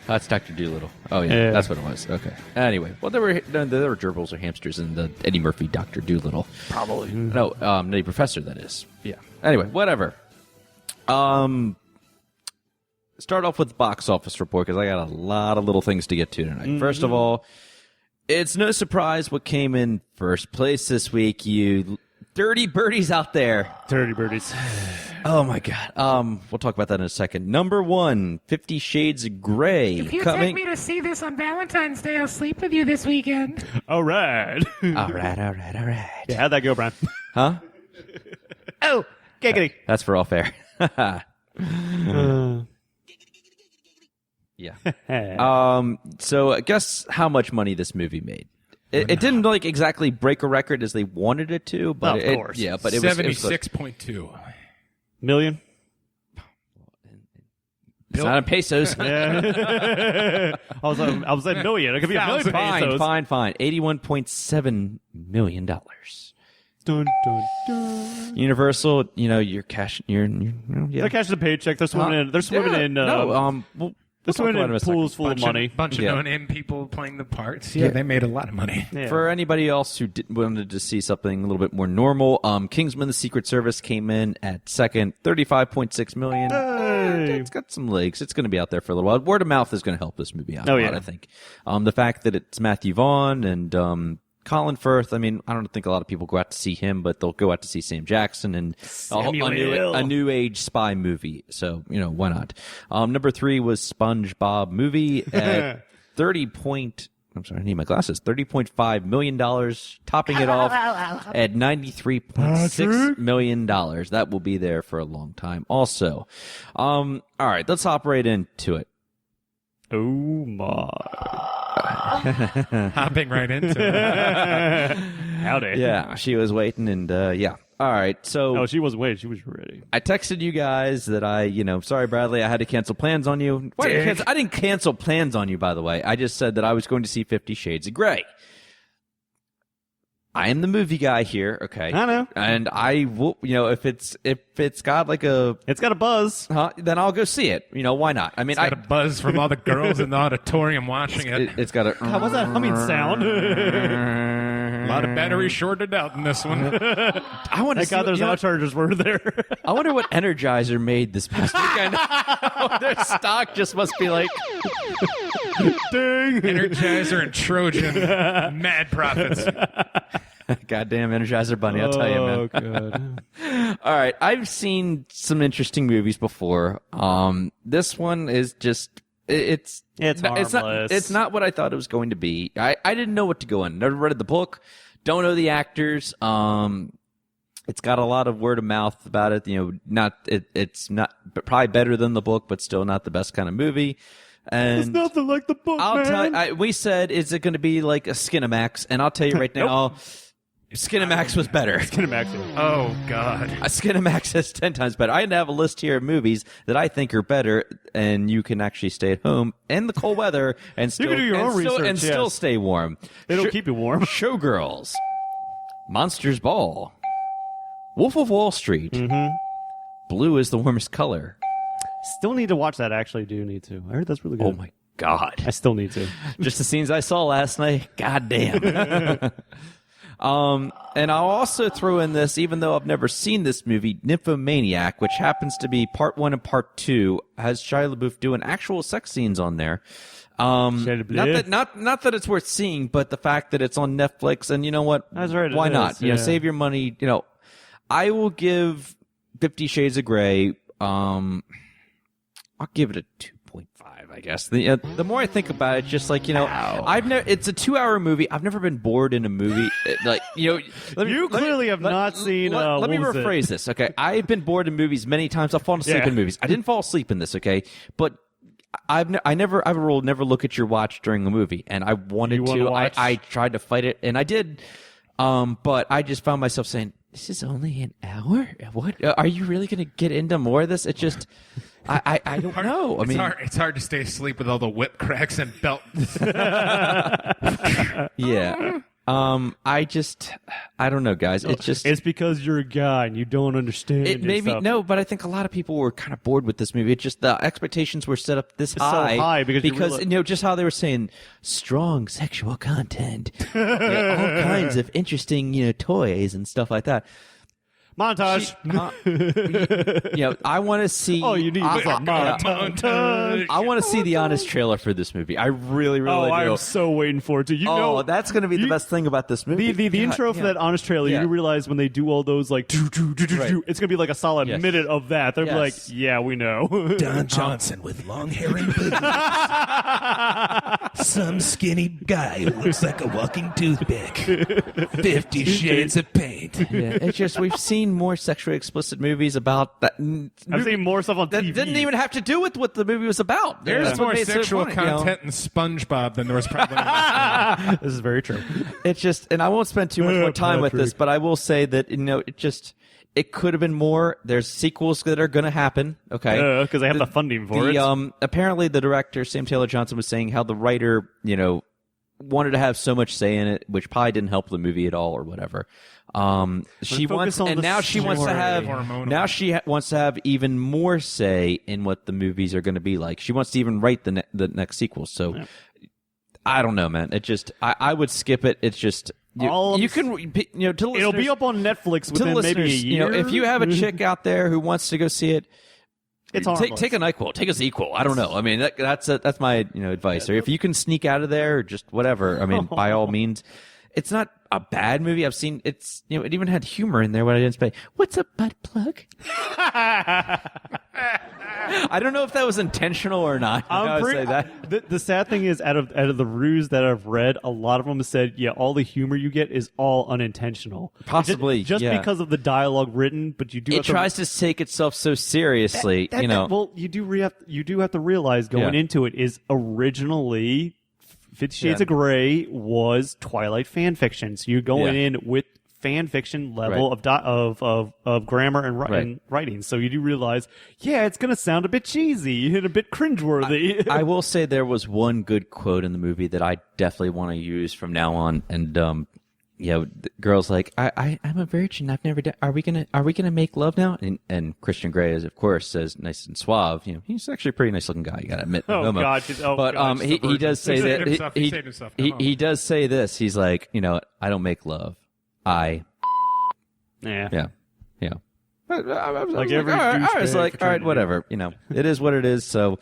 That's Dr. Doolittle. Oh, yeah. That's what it was. Okay. Anyway, well, there were gerbils or hamsters in the Eddie Murphy Dr. Doolittle. Probably. No, Nutty Professor, that is. Yeah. Anyway, whatever. Start off with the box office report because I got a lot of little things to get to tonight. Mm-hmm. First of all, it's no surprise what came in first place this week, you dirty birdies out there. Dirty birdies. Oh, my God. We'll talk about that in a second. Number 1, 50 Shades of Grey. If you take me to see this on Valentine's Day, I'll sleep with you this weekend. All right. All right. Yeah, how'd that go, Brian? Huh? Oh, giggity. That's for all fair. Yeah. So guess how much money this movie made. It didn't exactly break a record as they wanted it to, but of course. Yeah, but it was 76.2 million. It's not in pesos. Yeah. I was at million. It could be a million pesos. Fine. $81.7 million. Dun, dun, dun. Universal, you're cashing. Yeah. They're cashing a paycheck. They're swimming in. They're swimming in. They're swimming in pools full of money. Bunch of no-name people playing the parts. Yeah, they made a lot of money. Yeah. For anybody else who wanted to see something a little bit more normal, Kingsman: The Secret Service came in at second, $35.6 million. Hey. It's got some legs. It's going to be out there for a little while. Word of mouth is going to help this movie out a lot, I think. The fact that it's Matthew Vaughn and Colin Firth, I don't think a lot of people go out to see him, but they'll go out to see Sam Jackson and a new age spy movie. So, why not? Number 3 was SpongeBob movie at $30.5 million, topping it off at $93.6 million. That will be there for a long time also. All right, let's hop right into it. Oh my. Hopping right into it. Howdy. Yeah, she was waiting and yeah. All right, so... No, she wasn't waiting. She was ready. I texted you guys that sorry, Bradley, I had to cancel plans on you. I didn't cancel plans on you, by the way. I just said that I was going to see 50 Shades of Grey. I am the movie guy here, okay? I know. And I will, if it's got like It's got a buzz. then I'll go see it. Why not? I mean, Got a buzz from all the girls in the auditorium watching it. it's got a. God, what's that humming sound? A lot of battery shorted out in this one. I want to Thank see. God there's no chargers were there. I wonder what Energizer made this past weekend. Their stock just must be like. Ding. Energizer and Trojan, mad profits. Goddamn Energizer Bunny, I'll tell you, man. Oh, God. All right, I've seen some interesting movies before. This one is just it's harmless. It's not what I thought it was going to be. I didn't know what to go in. Never read the book. Don't know the actors. It's got a lot of word of mouth about it. It's not probably better than the book, but still not the best kind of movie. And It's nothing like the book, I'll man. tell you, we said, is it going to be like a Skinamax? And I'll tell you right now, Skinamax was better. Skinamax. Oh, God. Skinamax is 10 times better. I have a list here of movies that I think are better, and you can actually stay at home in the cold weather and still can do your own research, and still yes. stay warm. It'll keep you warm. Showgirls, Monsters Ball, Wolf of Wall Street, Blue is the warmest color. Still need to watch that. Actually, do need to. I heard that's really good. Oh my God! I still need to. Just the scenes I saw last night. God damn. And I'll also throw in this, even though I've never seen this movie, Nymphomaniac, which happens to be part 1 and part 2, has Shia LaBeouf doing actual sex scenes on there. Not that it's worth seeing, but the fact that it's on Netflix, and you know what? That's right, it Why is, not? yeah. Save your money. I will give 50 Shades of Grey. I'll give it a 2.5, I guess. The more I think about it, just like, it's a 2-hour movie. I've never been bored in a movie. You clearly have not seen. Let me rephrase this, okay? I've been bored in movies many times. I've fallen asleep Yeah. in movies. I didn't fall asleep in this, okay? But I never look at your watch during a movie, and I wanted wanna to. watch? I tried to fight it, and I did. But I just found myself saying, "This is only an hour. What are you really going to get into more of this?" It just, I don't know. It's hard to stay asleep with all the whip cracks and belt. Yeah. I don't know, guys. It's because you're a guy and you don't understand. It maybe stuff. no, but I think a lot of people were kind of bored with this movie. It's just the expectations were set up this so high, high because just how they were saying strong sexual content, all kinds of interesting toys and stuff like that. montage. I want to see. Oh, you need a montage. I want to see the honest trailer for this movie. I really, really do. I'm so waiting for it. That's going to be the best thing about this movie. The intro for that honest trailer, Yeah. you realize when they do all those like, it's going to be like a solid Yes. minute of that. They're like, Yes. yeah, we know. Don Johnson with long hair and boobies. Some skinny guy who looks like a walking toothpick. 50 Shades of Paint. Yeah, it's just we've seen more sexually explicit movies about that. I've seen more stuff on that TV. didn't even have to do with what the movie was about. There's That's what more made it so sexual funny, content in SpongeBob than there was probably in This is very true. It's just, and I won't spend too much more time with this, but I will say that it could have been more. There's sequels that are going to happen. Okay, Because they have the funding for it. Apparently, the director Sam Taylor Johnson was saying how the writer, wanted to have so much say in it, which probably didn't help the movie at all, or whatever. She wants, on and the now she wants to have, Hormonal. now she wants to have even more say in what the movies are going to be like. She wants to even write the next sequel. So, I don't know, man. It just, I would skip it. It's just. You can, to listeners, It'll be up on Netflix to within maybe a listeners, year. if you have a chick out there who wants to go see it, It's take harmless. a NyQuil, take a ZQuil. I don't know. I mean, that's my advice. Or if you can sneak out of there, or just whatever. I mean, by all means, it's not a bad movie. I've seen it's it even had humor in there when I didn't say, "What's a butt plug?" I don't know if that was intentional or not. I would say that. The sad thing is, out of the reviews that I've read, a lot of them have said, yeah, all the humor you get is all unintentional. Possibly, just yeah. because of the dialogue written, but you do. It tries to take itself so seriously, Well, you do have to realize going Yeah. into it is originally 50 Shades of Grey was Twilight fan fiction. So you're going Yeah. in with fan fiction level of grammar and writing. So you do realize, it's going to sound a bit cheesy and a bit cringeworthy. I will say there was one good quote in the movie that I definitely want to use from now on, and the girl's like, I'm a virgin. I've never done. Are we gonna make love now? And Christian Grey, is of course, says nice and suave. He's actually a pretty nice looking guy. You gotta admit. Oh homo. God! But he does say that He saved himself. he does say this. He's like, I don't make love. Yeah. Yeah. I was Like like, every all right, I douchebag was like, all right, fraternity. whatever. It is what it is. So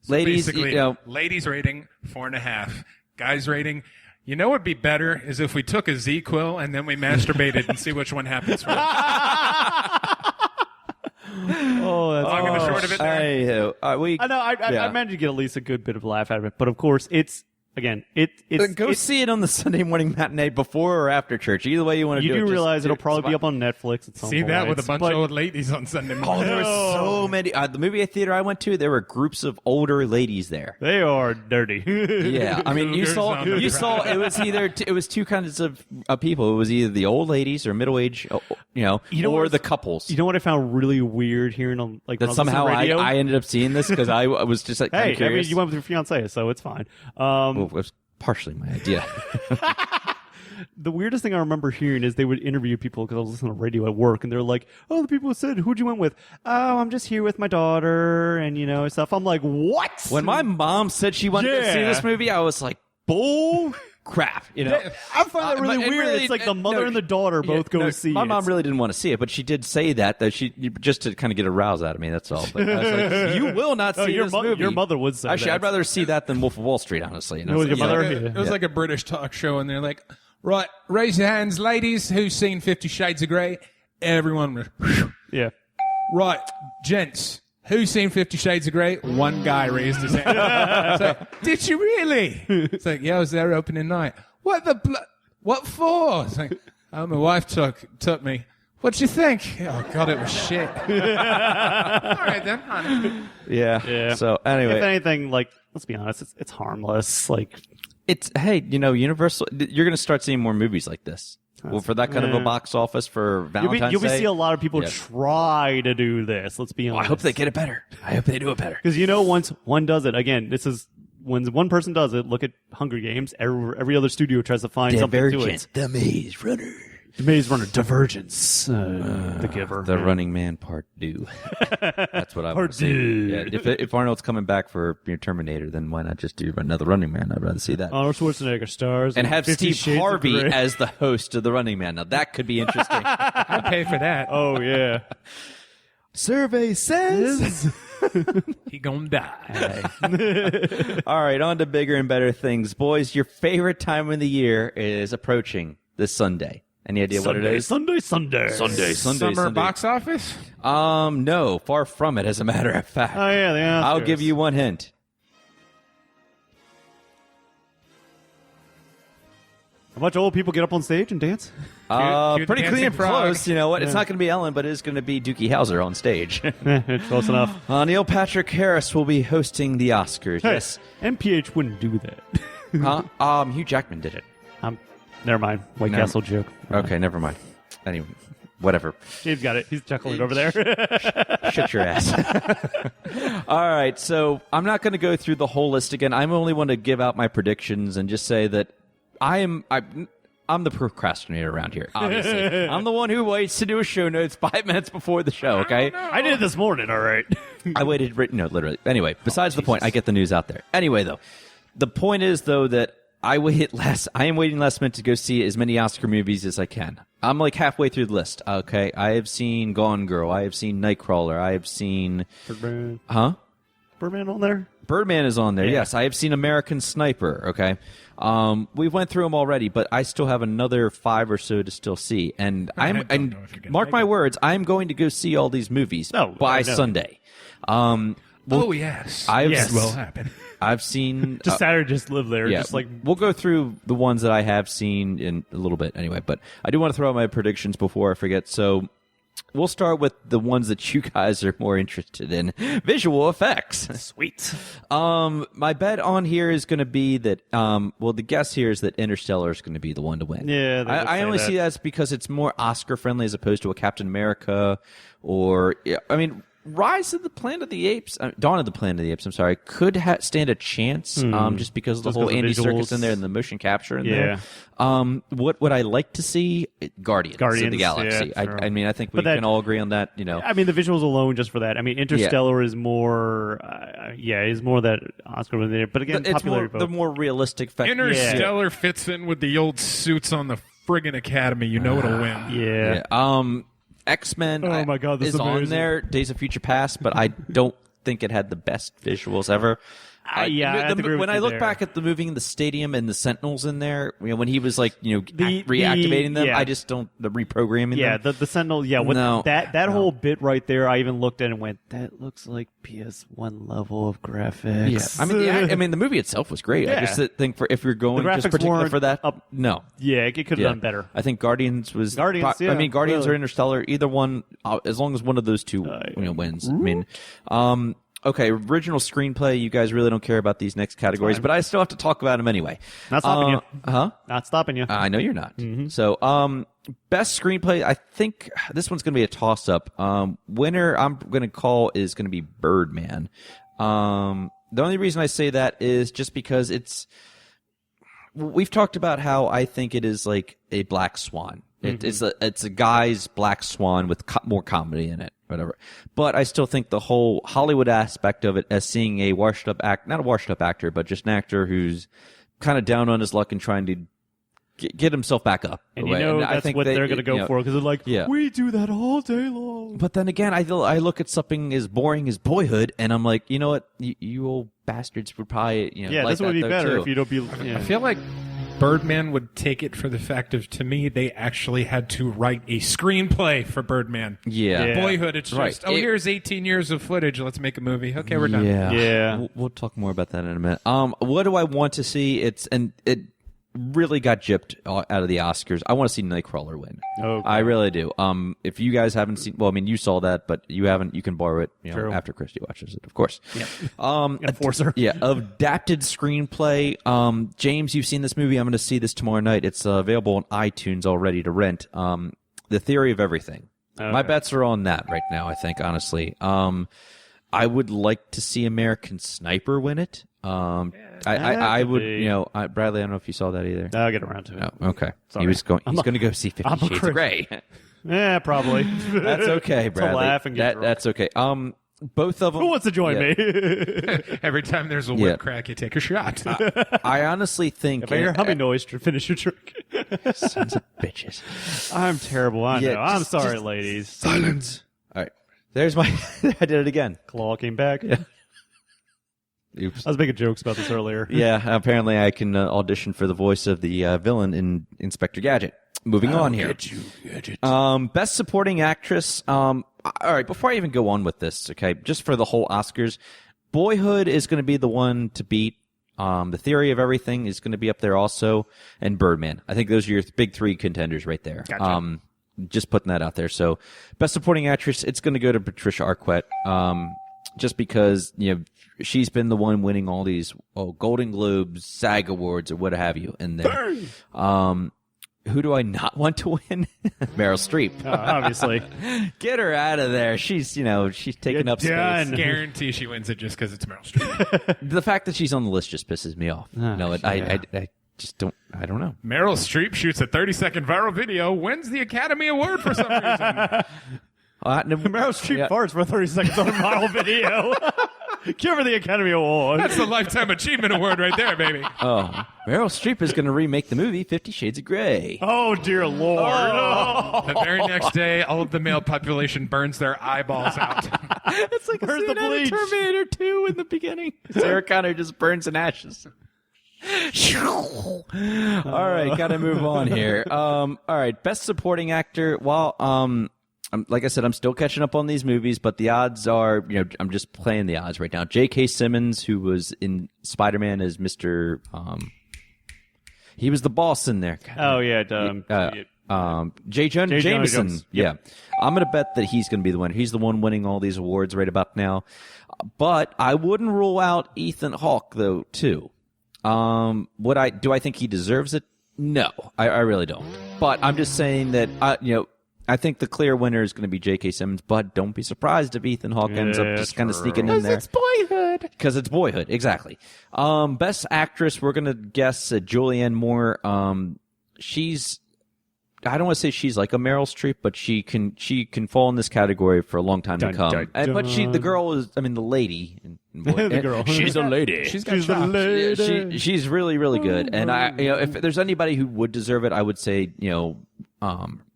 ladies, Basically, ladies rating 4.5. Guys rating. You know what'd be better is if we took a Z-Quil and then we masturbated and see which one happens first. Oh, that's Long and the short of it there. we I know. I managed to get at least a good bit of a laugh out of it, but of course, it's go see it on the Sunday morning matinee before or after church. Either way you want to You do it. do realize it'll it's probably be fine. up on Netflix at some See point. that with a bunch But- of old ladies on Sunday Oh, morning. there were so many. The movie theater I went to, there were groups of older ladies there. They are dirty. Yeah, I mean, you Cougars saw on the it was it was two kinds of people. It was either the old ladies or middle age, know or what's- the couples. You know what I found really weird hearing on when I That was somehow listening to radio? I ended up seeing this because I was just like kind Hey, of curious. you went with your fiance, so it's fine. Well, it was partially my idea. The weirdest thing I remember hearing is they would interview people because I was listening to radio at work, and they're like, "Oh, the people said, who'd you went with? Oh, I'm just here with my daughter, and stuff." I'm like, "What?" When my mom said she wanted to see Yeah. this movie, I was like, "Bull crap!" I find that really but- weird. really- It's like the mother no, and the daughter both go see My it. mom really didn't want to see it, but she did say that she just to kind of get a rouse out of me. That's all. But I was like, "You will not see your this movie." Your mother would say Actually, that. I'd rather see that than Wolf of Wall Street. Honestly, was your mother? It was like a British talk show, and they're like, right, raise your hands, ladies, who's seen 50 Shades of Grey? Everyone was, Yeah. right, gents, who's seen 50 Shades of Grey? One guy raised his hand. It's like, did you really? It's like, yeah, I was there opening night. What for? It's like, oh, my wife took me. What'd you think? Oh, God, it was shit. All right, then, honey. Yeah. So anyway, If anything, let's be honest, it's harmless. it's Universal. You're going to start seeing more movies like this. Well, for that kind of a box office for Valentine's you'll Day. see a lot of people Yeah. try to do this. Let's be honest. I hope they get it better. I hope they do it better. Because once one does it, again, this is when one person does it. Look at Hunger Games. Every other studio tries to find something to it. The Maze Runner. The Maze Runner, Divergence, The Giver, The Running Man Part 2. That's what I want to see. Yeah, if Arnold's coming back for Terminator, then why not just do another Running Man? I'd rather see that. Arnold Schwarzenegger stars, And have 50 Steve Shades of Harvey Grey. as the host of The Running Man. Now, that could be interesting. I'd pay for that. Oh yeah. Survey says... He gonna die. All right, on to bigger and better things. Boys, your favorite time of the year is approaching this Sunday. Any idea what it is? Sunday. Summer box office? No, far from it, as a matter of fact. Oh yeah, the Oscars. I'll give you one hint. A bunch of old people get up on stage and dance. Cute Pretty dancing clean, frog. close. You know what? It's not going to be Ellen, but it is going to be Dookie Howser on stage. It's close enough. Neil Patrick Harris will be hosting the Oscars. Hey, Yes. MPH wouldn't do that. Hugh Jackman did it. Never mind. White Never- Castle joke. Okay, never mind. Anyway, whatever. He's got it. He's chuckling over there. Shut your ass. All right, so I'm not going to go through the whole list again. I only want to give out my predictions and just say that I'm the procrastinator around here, obviously. I'm the one who waits to do a show notes 5 minutes before the show, okay? I did it this morning, all right. I waited, literally. Anyway, besides the point, I get the news out there. Anyway, though, the point is, though, that I am waiting last minute to go see as many Oscar movies as I can. I'm like halfway through the list, okay? I have seen Gone Girl. I have seen Nightcrawler. I have seen... Birdman. Huh? Birdman on there? Birdman is on there, Yeah. yes. I have seen American Sniper, okay? We went through them already, but I still have another 5 or so to still see. And don't know if you're gonna mark make my it. words, I'm going to go see all these movies Oh, by I know. Sunday. Oh, yes. I've will happen. I've seen... Just Saturday just live there. yeah, Just like we'll go through the ones that I have seen in a little bit anyway, but I do want to throw out my predictions before I forget. So we'll start with the ones that you guys are more interested in. Visual effects. sweet. My bet on here is going to be that, the guess here is that Interstellar is going to be the one to win. Yeah, they did I say only that. see that's because it's more Oscar friendly as opposed to a Captain America or, Rise of the Planet of the Apes, Dawn of the Planet of the Apes, I'm sorry, could stand a chance just because of the Just whole 'cause of Andy visuals. Serkis in there and the motion capture in Yeah. there. What would I like to see? Guardians of the Galaxy. yeah, sure. I mean, I think we But that- can all agree on that. I mean, the visuals alone, just for that. I mean, Interstellar is more, is more that Oscar winner. But again, It's more popularity the vote. more realistic fact. Interstellar fits in with the old suits on the friggin' Academy. You know it'll win. Yeah. X-Men Oh my God, this is is on amazing. there, Days of Future Past, but I don't think it had the best visuals ever. I have to agree with when you I look there. back at the movie in the stadium and the Sentinels in there, when he was like, The- reactivating them, yeah. I just don't the reprogramming Yeah, them. the Sentinel. Yeah, No. that whole bit right there, I even looked at it and went, "That looks like PS1 level of graphics." Yeah, I mean, the movie itself was great. I Yeah. just think if you're going The just graphics particular weren't for that, up- no. yeah, it could have done better. I think Guardians was Guardians, I yeah, mean, Guardians really. or Interstellar, either one, as long as one of those two wins. I mean, okay, original screenplay. You guys really don't care about these next categories, but I still have to talk about them anyway. Not stopping you. Huh? Not stopping you. I know you're not. So, best screenplay. I think this one's going to be a toss-up. Winner, I'm going to call is going to be Birdman. The only reason I say that is just because we've talked about how I think it is like a black swan. It's a guy's black swan with more comedy in it, whatever. But I still think the whole Hollywood aspect of it, as seeing a not a washed up actor, but just an actor who's kind of down on his luck and trying to get himself back up. And right? you know I that's think what they're going to go for because they're like, we do that all day long. But then again, I look at something as boring as Boyhood, and I'm like, you know what, you old bastards would probably, like this would be that better too. if you don't be. I feel like Birdman would take it for the fact of, to me, they actually had to write a screenplay for Birdman. Yeah. Boyhood, it's just, here's 18 years of footage, let's make a movie. Okay, we're done. Yeah. We'll talk more about that in a minute. What do I want to see? It really got gypped out of the Oscars. I want to see Nightcrawler win. Okay. I really do. If you guys haven't seen, well, I mean, you saw that, but you haven't. You can borrow it True. after Christy watches it, of course. Yeah. Enforcer. Yeah, adapted screenplay. James, you've seen this movie. I'm going to see this tomorrow night. It's available on iTunes already to rent. The Theory of Everything. Okay. My bets are on that right now, I think, honestly. I would like to see American Sniper win it. I would, be. Bradley, I don't know if you saw that either. I'll get around to it. Oh, okay. Sorry. He's going to go see 50 I'm a Shades of Chris. Grey. Yeah, probably. That's okay, Bradley. laugh and get drunk. That's okay. Both of them. Who wants to join me? Every time there's a Yeah. whip crack, you take a shot. I honestly think. If I hear humming noise, finish your drink. Sons of bitches. I'm terrible. I Yeah, know. I'm just- sorry, just- ladies. Silence. All right. There's my. I did it again. Claw came back. Oops. I was making jokes about this earlier. Yeah, apparently I can audition for the voice of the villain in Inspector Gadget. Moving on here. Best Supporting Actress. All right, before I even go on with this, okay, just for the whole Oscars, Boyhood is going to be the one to beat. The Theory of Everything is going to be up there also, and Birdman. I think those are your big three contenders right there. Gotcha. Just putting that out there. So, Best Supporting Actress, it's going to go to Patricia Arquette. Just because she's been the one winning all these Golden Globes, SAG Awards, or what have you in there. Who do I not want to win? Meryl Streep. Obviously. Get her out of there. She's taking You're up done. space. Guarantee she wins it just because it's Meryl Streep. The fact that she's on the list just pisses me off. I just don't. I don't know. Meryl Streep shoots a 30-second viral video, wins the Academy Award for some reason. Meryl Streep farts for 30 seconds on a viral video. Give her the Academy Award. That's the Lifetime Achievement Award right there, baby. Oh, Meryl Streep is going to remake the movie 50 Shades of Grey. Oh, dear Lord. The very next day, all of the male population burns their eyeballs out. It's like Where's the bleach? Terminator 2 in the beginning. Sarah Connor just burns in ashes. All right, got to move on here. All right, Best Supporting Actor. Well, like I said, I'm still catching up on these movies, but the odds are, I'm just playing the odds right now. J.K. Simmons, who was in Spider-Man as Mr. He was the boss in there. Oh, yeah. J. Jonah Jameson. Jones. Yeah. I'm going to bet that he's going to be the winner. He's the one winning all these awards right about now. But I wouldn't rule out Ethan Hawke, though, too. Do I think he deserves it? No, I really don't. But I'm just saying that, I think the clear winner is going to be J.K. Simmons, but don't be surprised if Ethan Hawke ends up just kind of sneaking in there. It's Boyhood. Because it's Boyhood, exactly. Best actress, we're going to guess Julianne Moore. She's, I don't want to say she's like a Meryl Streep, but she can fall in this category for a long time to come. But the girl is, I mean, the lady. The girl. She's a lady. She's got She's really, really good. And if there's anybody who would deserve it, I would say,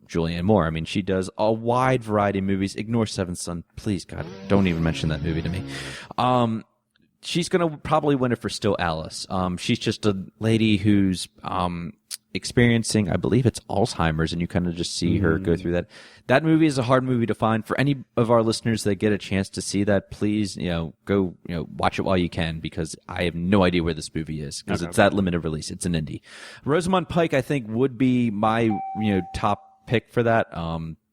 Julianne Moore. I mean, she does a wide variety of movies. Ignore Seventh Son. Please, God, don't even mention that movie to me. She's going to probably win it for Still Alice. She's just a lady who's experiencing, I believe it's Alzheimer's, and you kind of just see her go through that. That movie is a hard movie to find. For any of our listeners that get a chance to see that, please, go, watch it while you can, because I have no idea where this movie is, because it's that limited release. It's an indie. Rosamund Pike, I think, would be my, top pick for that.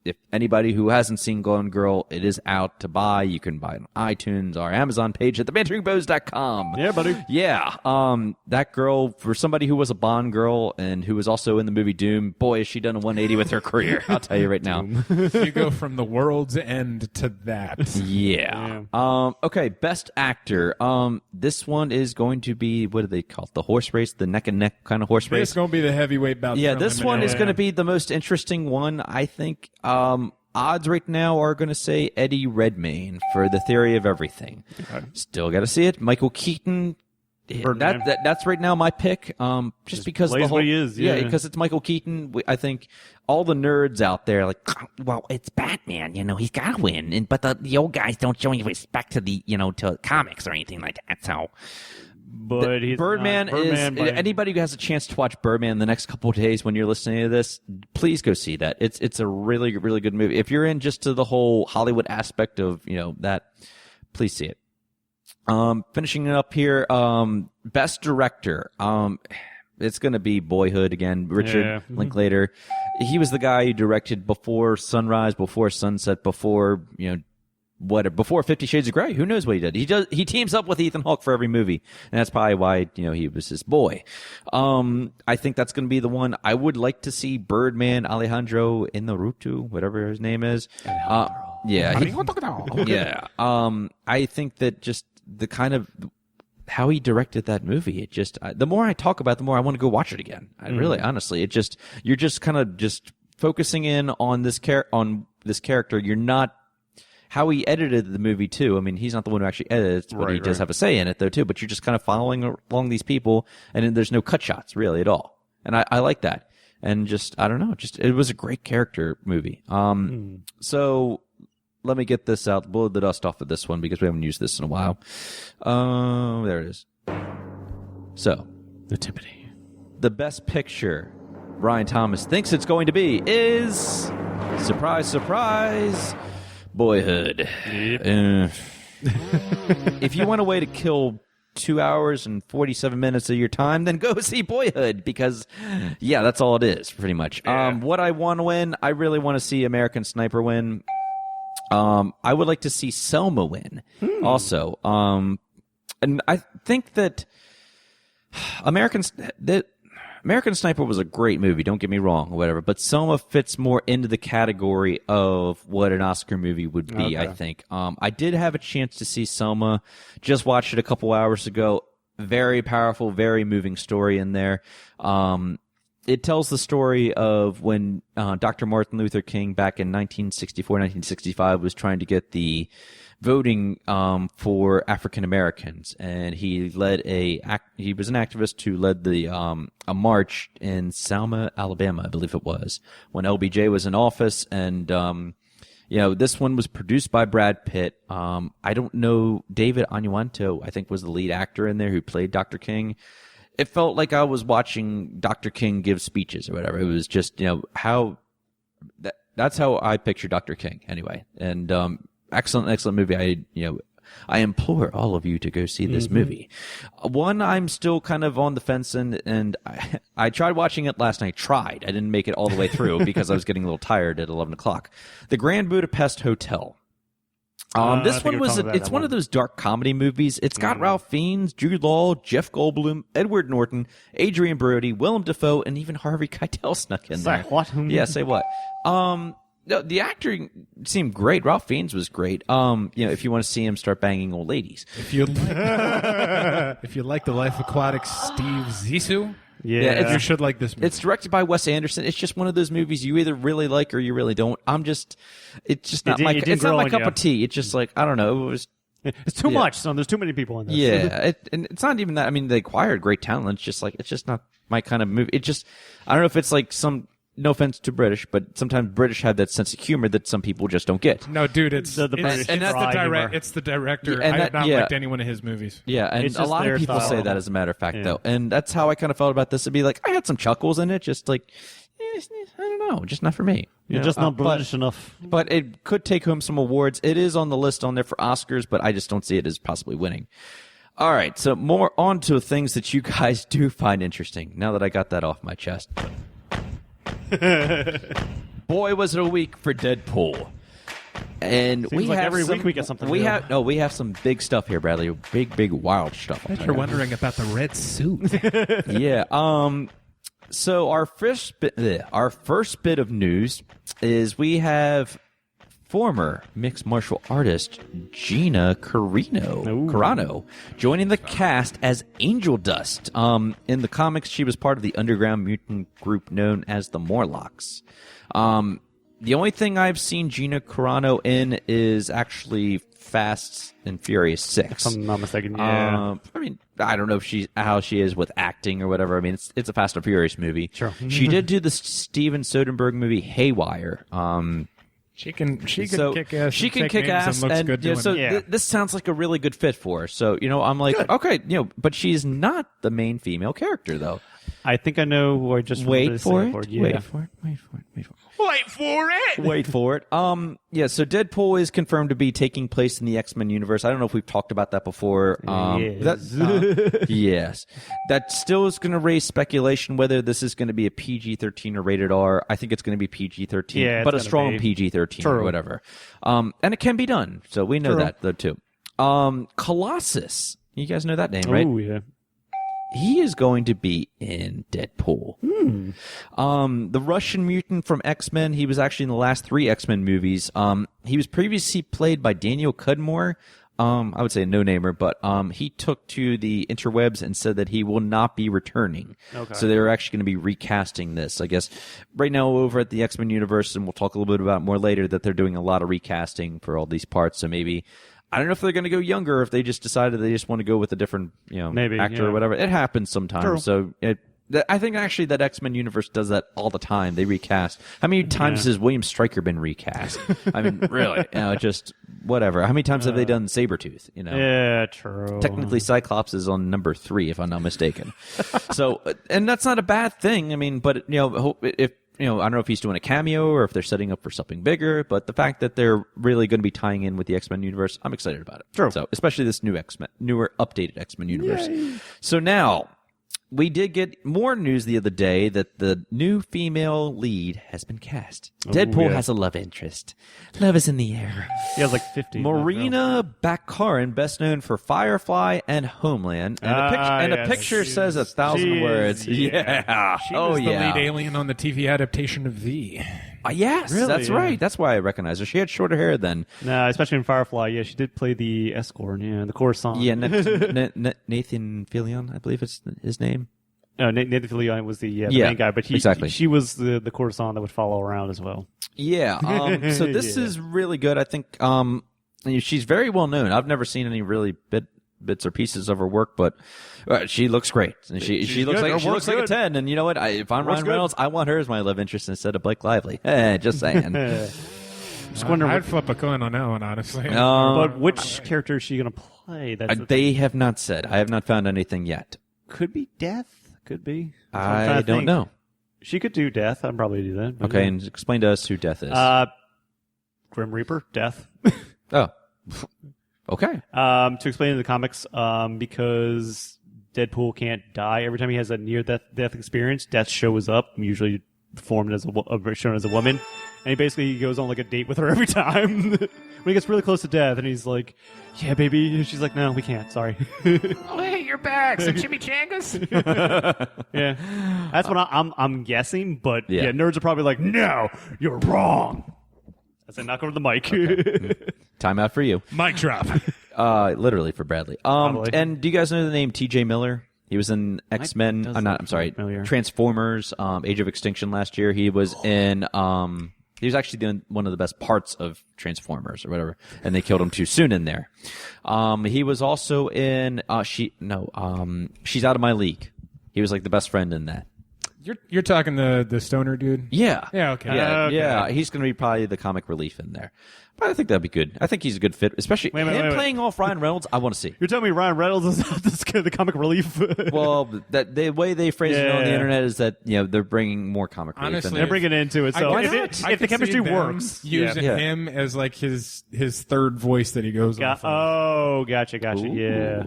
If anybody who hasn't seen Gone Girl, it is out to buy. You can buy it on iTunes, our Amazon page at thebanteringbohs.com. Yeah, buddy. Yeah. That girl, for somebody who was a Bond girl and who was also in the movie Doom, boy, has she done a 180 with her career. I'll tell you right now. You go from the world's end to that. Yeah. Okay, best actor. This one is going to be, what do they call it? The horse race, the neck and neck kind of horse race. It's going to be the heavyweight bout. Yeah, this one is going to be the most interesting one, I think. Odds right now are going to say Eddie Redmayne for The Theory of Everything. Okay. Still got to see it. Michael Keaton. That's right now my pick. Just because the whole, what he is. Yeah, because it's Michael Keaton. I think all the nerds out there like, well, it's Batman. He's got to win. But the old guys don't show any respect to the to comics or anything like that. So. But he's Birdman is anybody who has a chance to watch Birdman the next couple of days when you're listening to this, please go see that. It's a really, really good movie. If you're in just to the whole Hollywood aspect of that, please see it. Finishing it up here, best director. It's going to be Boyhood again. Richard Linklater. He was the guy who directed Before Sunrise, Before Sunset, before before 50 Shades of Grey. Who knows what he did? He teams up with Ethan Hawke for every movie, and that's probably why he was his boy. I think that's going to be the one. I would like to see Birdman, Alejandro Inarritu, whatever his name is. Yeah. I think that just the kind of how he directed that movie, it just the more I talk about it, the more I want to go watch it again. Really, honestly, you're just kind of just focusing in on this character. You're not. How he edited the movie, too. I mean, he's not the one who actually edits, but he does have a say in it, though, too. But you're just kind of following along these people, and then there's no cut shots, really, at all. And I like that. And I don't know, it was a great character movie. So let me get this out, blow the dust off of this one, because we haven't used this in a while. There it is. So. The Timpani. The best picture Brian Thomas thinks it's going to be is, surprise, surprise, Boyhood. Yep. If you want a way to kill 2 hours and 47 minutes of your time, then go see Boyhood, because, that's all it is, pretty much. Yeah. What I want to win, I really want to see American Sniper win. I would like to see Selma win, also. And I think that American Sniper was a great movie, don't get me wrong, or whatever, but Selma fits more into the category of what an Oscar movie would be, I think. I did have a chance to see Selma, just watched it a couple hours ago. Very powerful, very moving story in there. It tells the story of when Dr. Martin Luther King back in 1964, 1965 was trying to get the voting for African Americans, and he was an activist who led the a march in Selma, Alabama, I believe it was, when LBJ was in office. And this one was produced by Brad Pitt. I don't know, David Oyelowo, I think, was the lead actor in there who played Dr. King. It felt like I was watching Dr. King give speeches or whatever. It was just that's how I picture Dr. King anyway. And excellent movie. I implore all of you to go see this movie. One I'm still kind of on the fence and I tried watching it last night. I didn't make it all the way through because I was getting a little tired at 11 o'clock. The Grand Budapest Hotel. This one it's one of those dark comedy movies. It's got Ralph Fiennes, Jude Law, Jeff Goldblum, Edward Norton, Adrian Brody, Willem Dafoe, and even Harvey Keitel snuck in there. Say what? Yeah, say what? No, the acting seemed great. Ralph Fiennes was great. If you want to see him start banging old ladies. If you like the Life Aquatic Steve Zissou, Yeah. you should like this movie. It's directed by Wes Anderson. It's just one of those movies you either really like or you really don't. It's just not my cup of tea. It's just like, I don't know. It's too much, son. There's too many people in this. Yeah, and it's not even that. I mean, they acquired great talent. It's just not my kind of movie. I don't know if it's like some. No offense to British, but sometimes British have that sense of humor that some people just don't get. No, dude, it's the British humor. It's the director. Yeah, and I have not yeah. liked any one of his movies. Yeah, and It's a just lot their of people style. say that as a matter of fact, Yeah. though. And that's how I kind of felt about this. It'd be like, I had some chuckles in it, just like, I don't know, just not for me. You're You just know, not British enough. But it could take home some awards. It is on the list on there for Oscars, but I just don't see it as possibly winning. All right, so more on to things that you guys do find interesting, now that I got that off my chest. Boy, was it a week for Deadpool. And Seems we like have every some, week we get something we new. have some big stuff here, Bradley. Big wild stuff. I bet you're wondering about the red suit. Yeah. So our first bit of news is we have former mixed martial artist Gina Carano joining the cast as Angel Dust. In the comics, she was part of the underground mutant group known as the Morlocks. The only thing I've seen Gina Carano in is actually Fast and Furious 6. If I'm not mistaken, yeah. I mean, I don't know if how she is with acting or whatever. I mean, it's a Fast and Furious movie. Sure. She did do the Steven Soderbergh movie Haywire. She can So kick ass. she and can take kick names ass, and looks and good you know, doing so it. Yeah. this sounds like a really good fit for her. So I'm like, okay, but she's not the main female character though. I think I know who I just Wait remembered for saying it. for Yeah. Wait for it. Wait for it. Wait for it. Wait for it. Wait for it. Yeah, so Deadpool is confirmed to be taking place in the X-Men universe. I don't know if we've talked about that before. Yes. That still is going to raise speculation whether this is going to be a PG-13 or rated R. I think it's going to be PG-13, Yeah, but a it's gonna strong be. PG-13 or True. whatever. And it can be done. So we know True. that, though, too. Colossus. You guys know that name, right? Oh, yeah. He is going to be in Deadpool. The Russian mutant from X-Men, he was actually in the last 3 X-Men movies. He was previously played by Daniel Cudmore. I would say a no-namer, but he took to the interwebs and said that he will not be returning. Okay. So they're actually going to be recasting this. I guess right now over at the X-Men universe, and we'll talk a little bit about it more later, that they're doing a lot of recasting for all these parts. So maybe, I don't know if they're going to go younger, or if they just decided they just want to go with a different, Maybe, actor yeah. or whatever. It happens sometimes. True. So I think actually that X-Men universe does that all the time. They recast. How many times has William Stryker been recast? I mean, really, just whatever. How many times have they done Sabretooth? Yeah, true. Technically, Cyclops is on number 3, if I'm not mistaken. So, and that's not a bad thing. I mean, but if I don't know if he's doing a cameo or if they're setting up for something bigger. But the fact that they're really going to be tying in with the X-Men universe, I'm excited about it. True. So, especially this newer, updated X-Men universe. Yay. So now, we did get more news the other day that the new female lead has been cast. Deadpool yeah. has a love interest. Love is in the air. He has like 50. Marina Baccarin, best known for Firefly and Homeland. And a picture says 1,000 words. Yeah. She was the lead alien on the TV adaptation of V. Yes, Really? that's right. That's why I recognize her. She had shorter hair then. No, especially in Firefly. Yeah, she did play the escort. Yeah, the Coruscant. Yeah, Nathan Fillion, I believe it's his name. No, Nathan Fillion was the main guy, but she was the Coruscant that would follow around as well. Yeah. So this is really good. I think she's very well known. I've never seen any really bits or pieces of her work, but she looks great. And she looks like a 10. And you know what? If I'm Ryan Reynolds, I want her as my love interest instead of Blake Lively. Just saying. Just wondering. I'd flip a coin on that one, honestly. But which character is she going to play? They have not said. I have not found anything yet. Could be Death. Could be. I don't know. She could do Death. I'd probably do that. Okay, and explain to us who Death is. Grim Reaper, Death. Oh. Okay. To explain in the comics, because Deadpool can't die every time he has a near-death experience, Death shows up, usually shown as a woman, and he goes on like a date with her every time. When he gets really close to death, and he's like, "Yeah, baby," and she's like, "No, we can't. Sorry." Oh, hey, you're back. Some chimichangas? Yeah, that's what I'm guessing. But Yeah. nerds are probably like, "No, you're wrong." I said knock over the mic. Time out for you. Mic drop. Literally for Bradley. Probably. And do you guys know the name T.J. Miller? He was in X-Men. I'm sorry, familiar. Transformers, Age of Extinction last year. He was in. He was actually doing one of the best parts of Transformers or whatever, and they killed him too soon in there. He was also in. She's Out of My League. He was like the best friend in that. You're talking the stoner dude? Yeah. Yeah, okay. Yeah. He's going to be probably the comic relief in there. But I think that'd be good. I think he's a good fit, especially him playing off Ryan Reynolds. I want to see. You're telling me Ryan Reynolds is the comic relief? Well, that the way they phrase it on the internet is that they're bringing more comic relief. Honestly, in They're there. bringing it into it. So if the chemistry works, using him as like his third voice that he goes off of. Gotcha. Ooh. Yeah.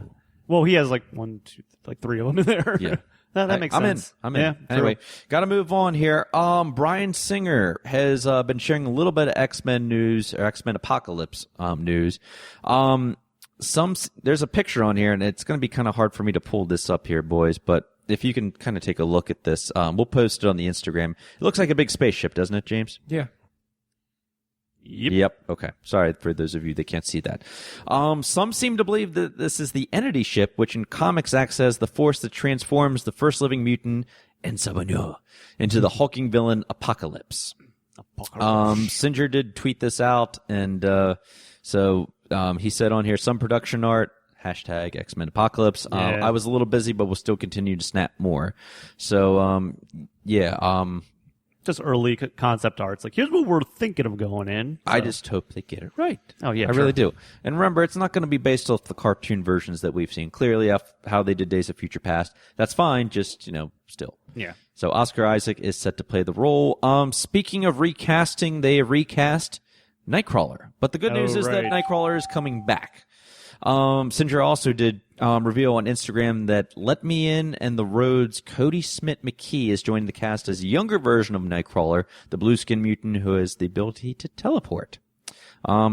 Well, he has like 3 of them in there. Yeah. that makes sense. I'm in. Yeah, Anyway, got to move on here. Bryan Singer has been sharing a little bit of X-Men news or X-Men Apocalypse news. There's a picture on here, and it's going to be kind of hard for me to pull this up here, boys. But if you can kind of take a look at this, we'll post it on the Instagram. It looks like a big spaceship, doesn't it, James? Yeah. Yep. Okay. Sorry for those of you that can't see that. Some seem to believe that this is the Entity ship, which in comics acts as the force that transforms the first living mutant Ensabanur into the hulking villain Apocalypse. Singer did tweet this out, and so he said on here some production art. Hashtag X-Men Apocalypse. I was a little busy, but we'll still continue to snap more. So, just early concept arts. Like, here's what we're thinking of going in. So. I just hope they get it right. Oh, yeah, I really do. And remember, it's not going to be based off the cartoon versions that we've seen. Clearly, how they did Days of Future Past. That's fine, just, still. Yeah. So Oscar Isaac is set to play the role. Speaking of recasting, they have recast Nightcrawler. But the good news is that Nightcrawler is coming back. Singer also did reveal on Instagram that Let Me In and The Road's Cody Smith-McKee is joining the cast as a younger version of Nightcrawler, the blue-skinned mutant who has the ability to teleport.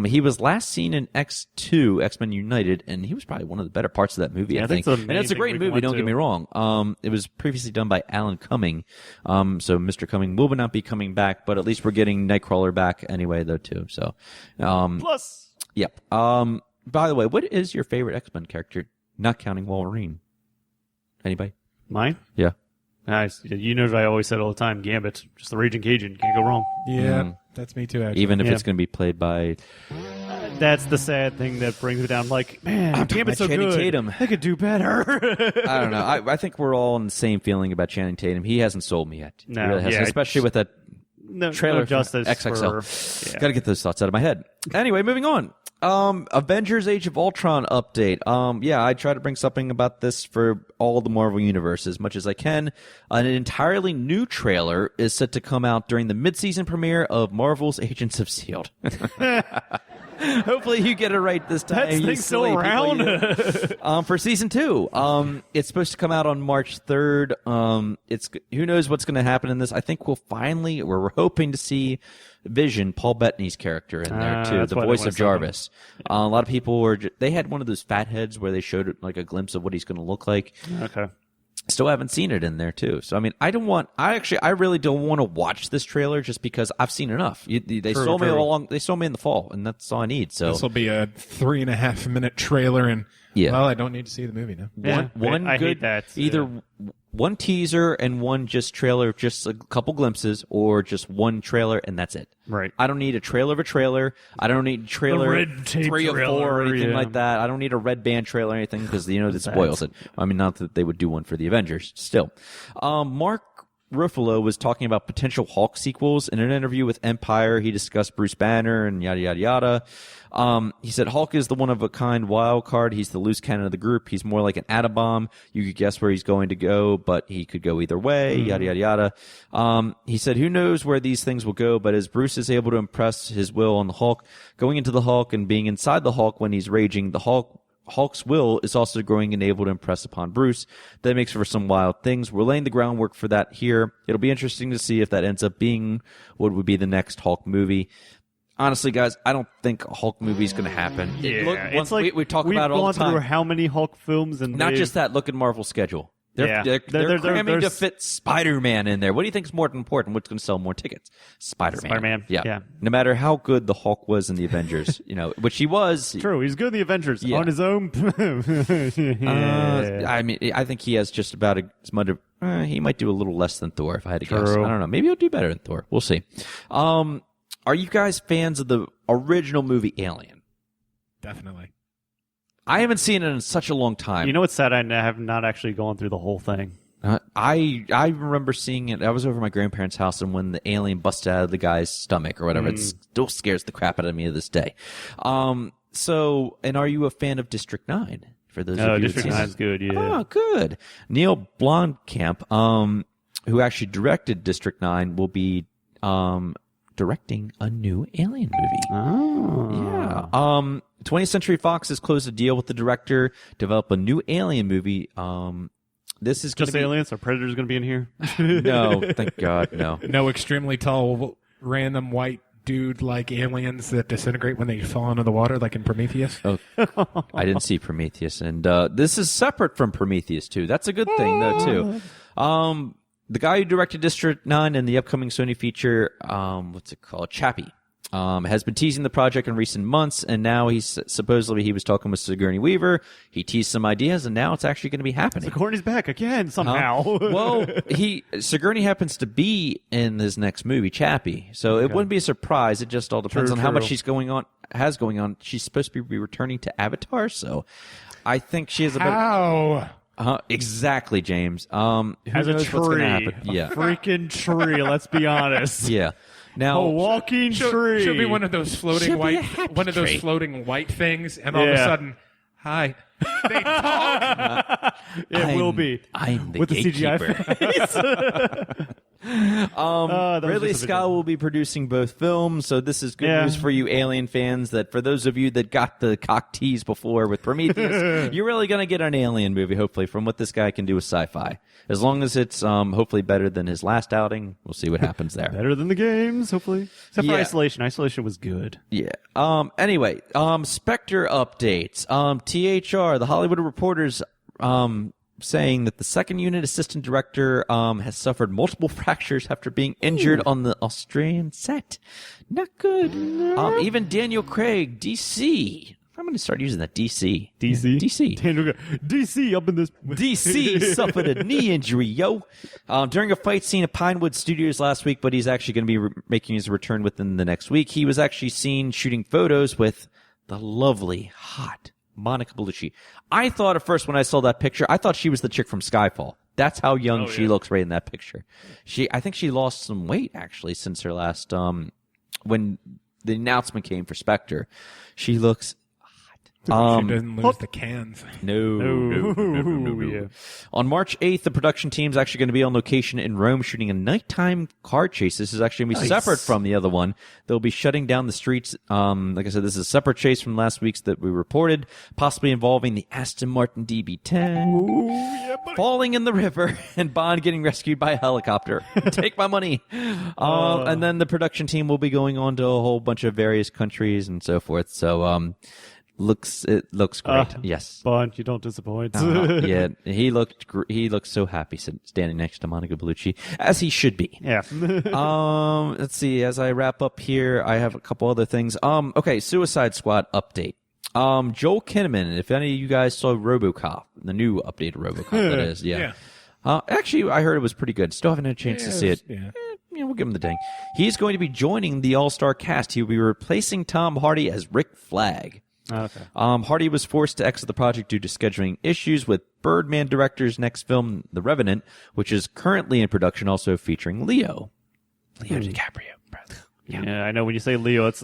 He was last seen in X2, X-Men United, and he was probably one of the better parts of that movie, I think. And it's a great movie, don't get me wrong. It was previously done by Alan Cumming. So Mr. Cumming will not be coming back, but at least we're getting Nightcrawler back anyway, though, too. So, Plus. Yep. By the way, what is your favorite X-Men character, not counting Wolverine? Anybody? Mine? Yeah. Nice. You know what I always said all the time, Gambit. Just the Raging Cajun. Can't go wrong. Yeah, that's me too, actually. Even if it's going to be played by... That's the sad thing that brings me down. Like, man, Gambit's so Channing good. Tatum. They could do better. I don't know. I think we're all in the same feeling about Channing Tatum. He hasn't sold me yet. No, he really hasn't, especially with that trailer no justice XXL. Got to get those thoughts out of my head. Anyway, moving on. Avengers Age of Ultron update. I try to bring something about this for all the Marvel universe as much as I can. An entirely new trailer is set to come out during the mid-season premiere of Marvel's Agents of S.H.I.E.L.D. Hopefully you get it right this time. That thing's still around. For season 2. It's supposed to come out on March 3rd. Who knows what's going to happen in this. I think we're hoping to see Vision, Paul Bettany's character, in there too, the voice of Jarvis. A lot of people they had one of those fat heads where they showed like a glimpse of what he's going to look like. Okay. Still haven't seen it in there too. So I mean, I really don't want to watch this trailer just because I've seen enough. They sold me all along. They sold me in the fall, and that's all I need. So this will be a 3.5 minute trailer, and well, I don't need to see the movie now. One I good, hate that. Either one teaser and one just trailer, just a couple glimpses, or just one trailer and that's it. Right. I don't need a trailer of a trailer. I don't need a trailer red tape 3 or 4 or anything yeah. like that. I don't need a red band trailer or anything because it spoils it. I mean, not that they would do one for the Avengers. Still, Mark Ruffalo was talking about potential Hulk sequels in an interview with Empire. He discussed Bruce Banner and yada yada yada. He said Hulk is the one-of-a-kind wild card. He's the loose cannon of the group. He's more like an atom bomb. You could guess where he's going to go, but he could go either way, yada, yada, yada. He said, who knows where these things will go, but as Bruce is able to impress his will on the Hulk, going into the Hulk and being inside the Hulk when he's raging, the Hulk's will is also growing and able to impress upon Bruce. That makes for some wild things. We're laying the groundwork for that here. It'll be interesting to see if that ends up being what would be the next Hulk movie. Honestly, guys, I don't think a Hulk movie is going to happen. Yeah, Look, it's like we talk about it all the we've gone time. through how many Hulk films and Not just that. Look at Marvel's schedule. They're cramming to fit Spider-Man in there. What do you think is more important? What's going to sell more tickets? Spider-Man. Spider-Man. Yeah. No matter how good the Hulk was in the Avengers, which he was. True. He's good in the Avengers on his own. I mean, I think he has just about as much. He might do a little less than Thor, if I had to guess. I don't know. Maybe he'll do better than Thor. We'll see. Are you guys fans of the original movie Alien? Definitely. I haven't seen it in such a long time. You know what's sad? I have not actually gone through the whole thing. I remember seeing it. I was over at my grandparents' house, and when the alien busted out of the guy's stomach or whatever, it still scares the crap out of me to this day. And are you a fan of District 9? For those of you District 9 is good, yeah. Oh, good. Neil Blomkamp, who actually directed District 9, will be directing a new Alien movie. Oh. Yeah. 20th Century Fox has closed a deal with the director, develop a new Alien movie. This is just aliens? Are Predators going to be in here? No, thank God, no. No extremely tall, random white dude like aliens that disintegrate when they fall into the water, like in Prometheus. Oh, I didn't see Prometheus, and this is separate from Prometheus too. That's a good thing, though, too. The guy who directed District 9 and the upcoming Sony feature, what's it called? Chappie. Has been teasing the project in recent months, and now he's supposedly he was talking with Sigourney Weaver. He teased some ideas, and now it's actually going to be happening. Sigourney's back again somehow. Well, Sigourney happens to be in his next movie, Chappie, so it wouldn't be a surprise. It just all depends on how much she's going on. She's supposed to be returning to Avatar, so I think she has a better. How? Exactly, James. Who As a knows what's gonna tree. happen? Yeah. Freaking tree, let's be honest. Yeah. Now, A walking tree. She'll be one of those floating floating white things, and all of a sudden, hi. They talk. It will be. I'm the with the gatekeeper. CGI face. Ridley Scott will be producing both films, so this is good news for you Alien fans, that for those of you that got the cock tease before with Prometheus, you're really going to get an Alien movie, hopefully, from what this guy can do with sci-fi. As long as it's hopefully better than his last outing, we'll see what happens there. Better than the games, hopefully. Except for Isolation. Isolation was good. Yeah. Anyway, Spectre updates. THR, the Hollywood Reporter's saying that the second unit assistant director has suffered multiple fractures after being injured on the Australian set. Not good. Even Daniel Craig, DC. I'm going to start using that DC. DC up in this. DC suffered a knee injury, yo. During a fight scene at Pinewood Studios last week, but he's actually going to be making his return within the next week. He was actually seen shooting photos with the lovely, hot Monica Bellucci. I thought at first when I saw that picture, I thought she was the chick from Skyfall. That's how young she looks right in that picture. I think she lost some weight actually since her last when the announcement came for Spectre. She looks she doesn't lose the cans. No. Yeah. On March 8th, the production team's actually going to be on location in Rome shooting a nighttime car chase. This is actually going to be separate from the other one. They'll be shutting down the streets. Like I said, this is a separate chase from last week's that we reported, possibly involving the Aston Martin DB10 falling in the river and Bond getting rescued by a helicopter. Take my money. And then the production team will be going on to a whole bunch of various countries and so forth. So, it looks great. Yes, Bond, you don't disappoint. yeah, he looked so happy standing next to Monica Bellucci, as he should be. Yeah. Let's see. As I wrap up here, I have a couple other things. Okay, Suicide Squad update. Joel Kinnaman. If any of you guys saw RoboCop, the new updated RoboCop, that is. Yeah. Actually, I heard it was pretty good. Still haven't had a chance to see it. Yeah. We'll give him the ding. He's going to be joining the All-Star cast. He will be replacing Tom Hardy as Rick Flag. Okay. Hardy was forced to exit the project due to scheduling issues with Birdman director's next film, The Revenant, which is currently in production, also featuring Leo DiCaprio. Yeah, I know. When you say Leo, it's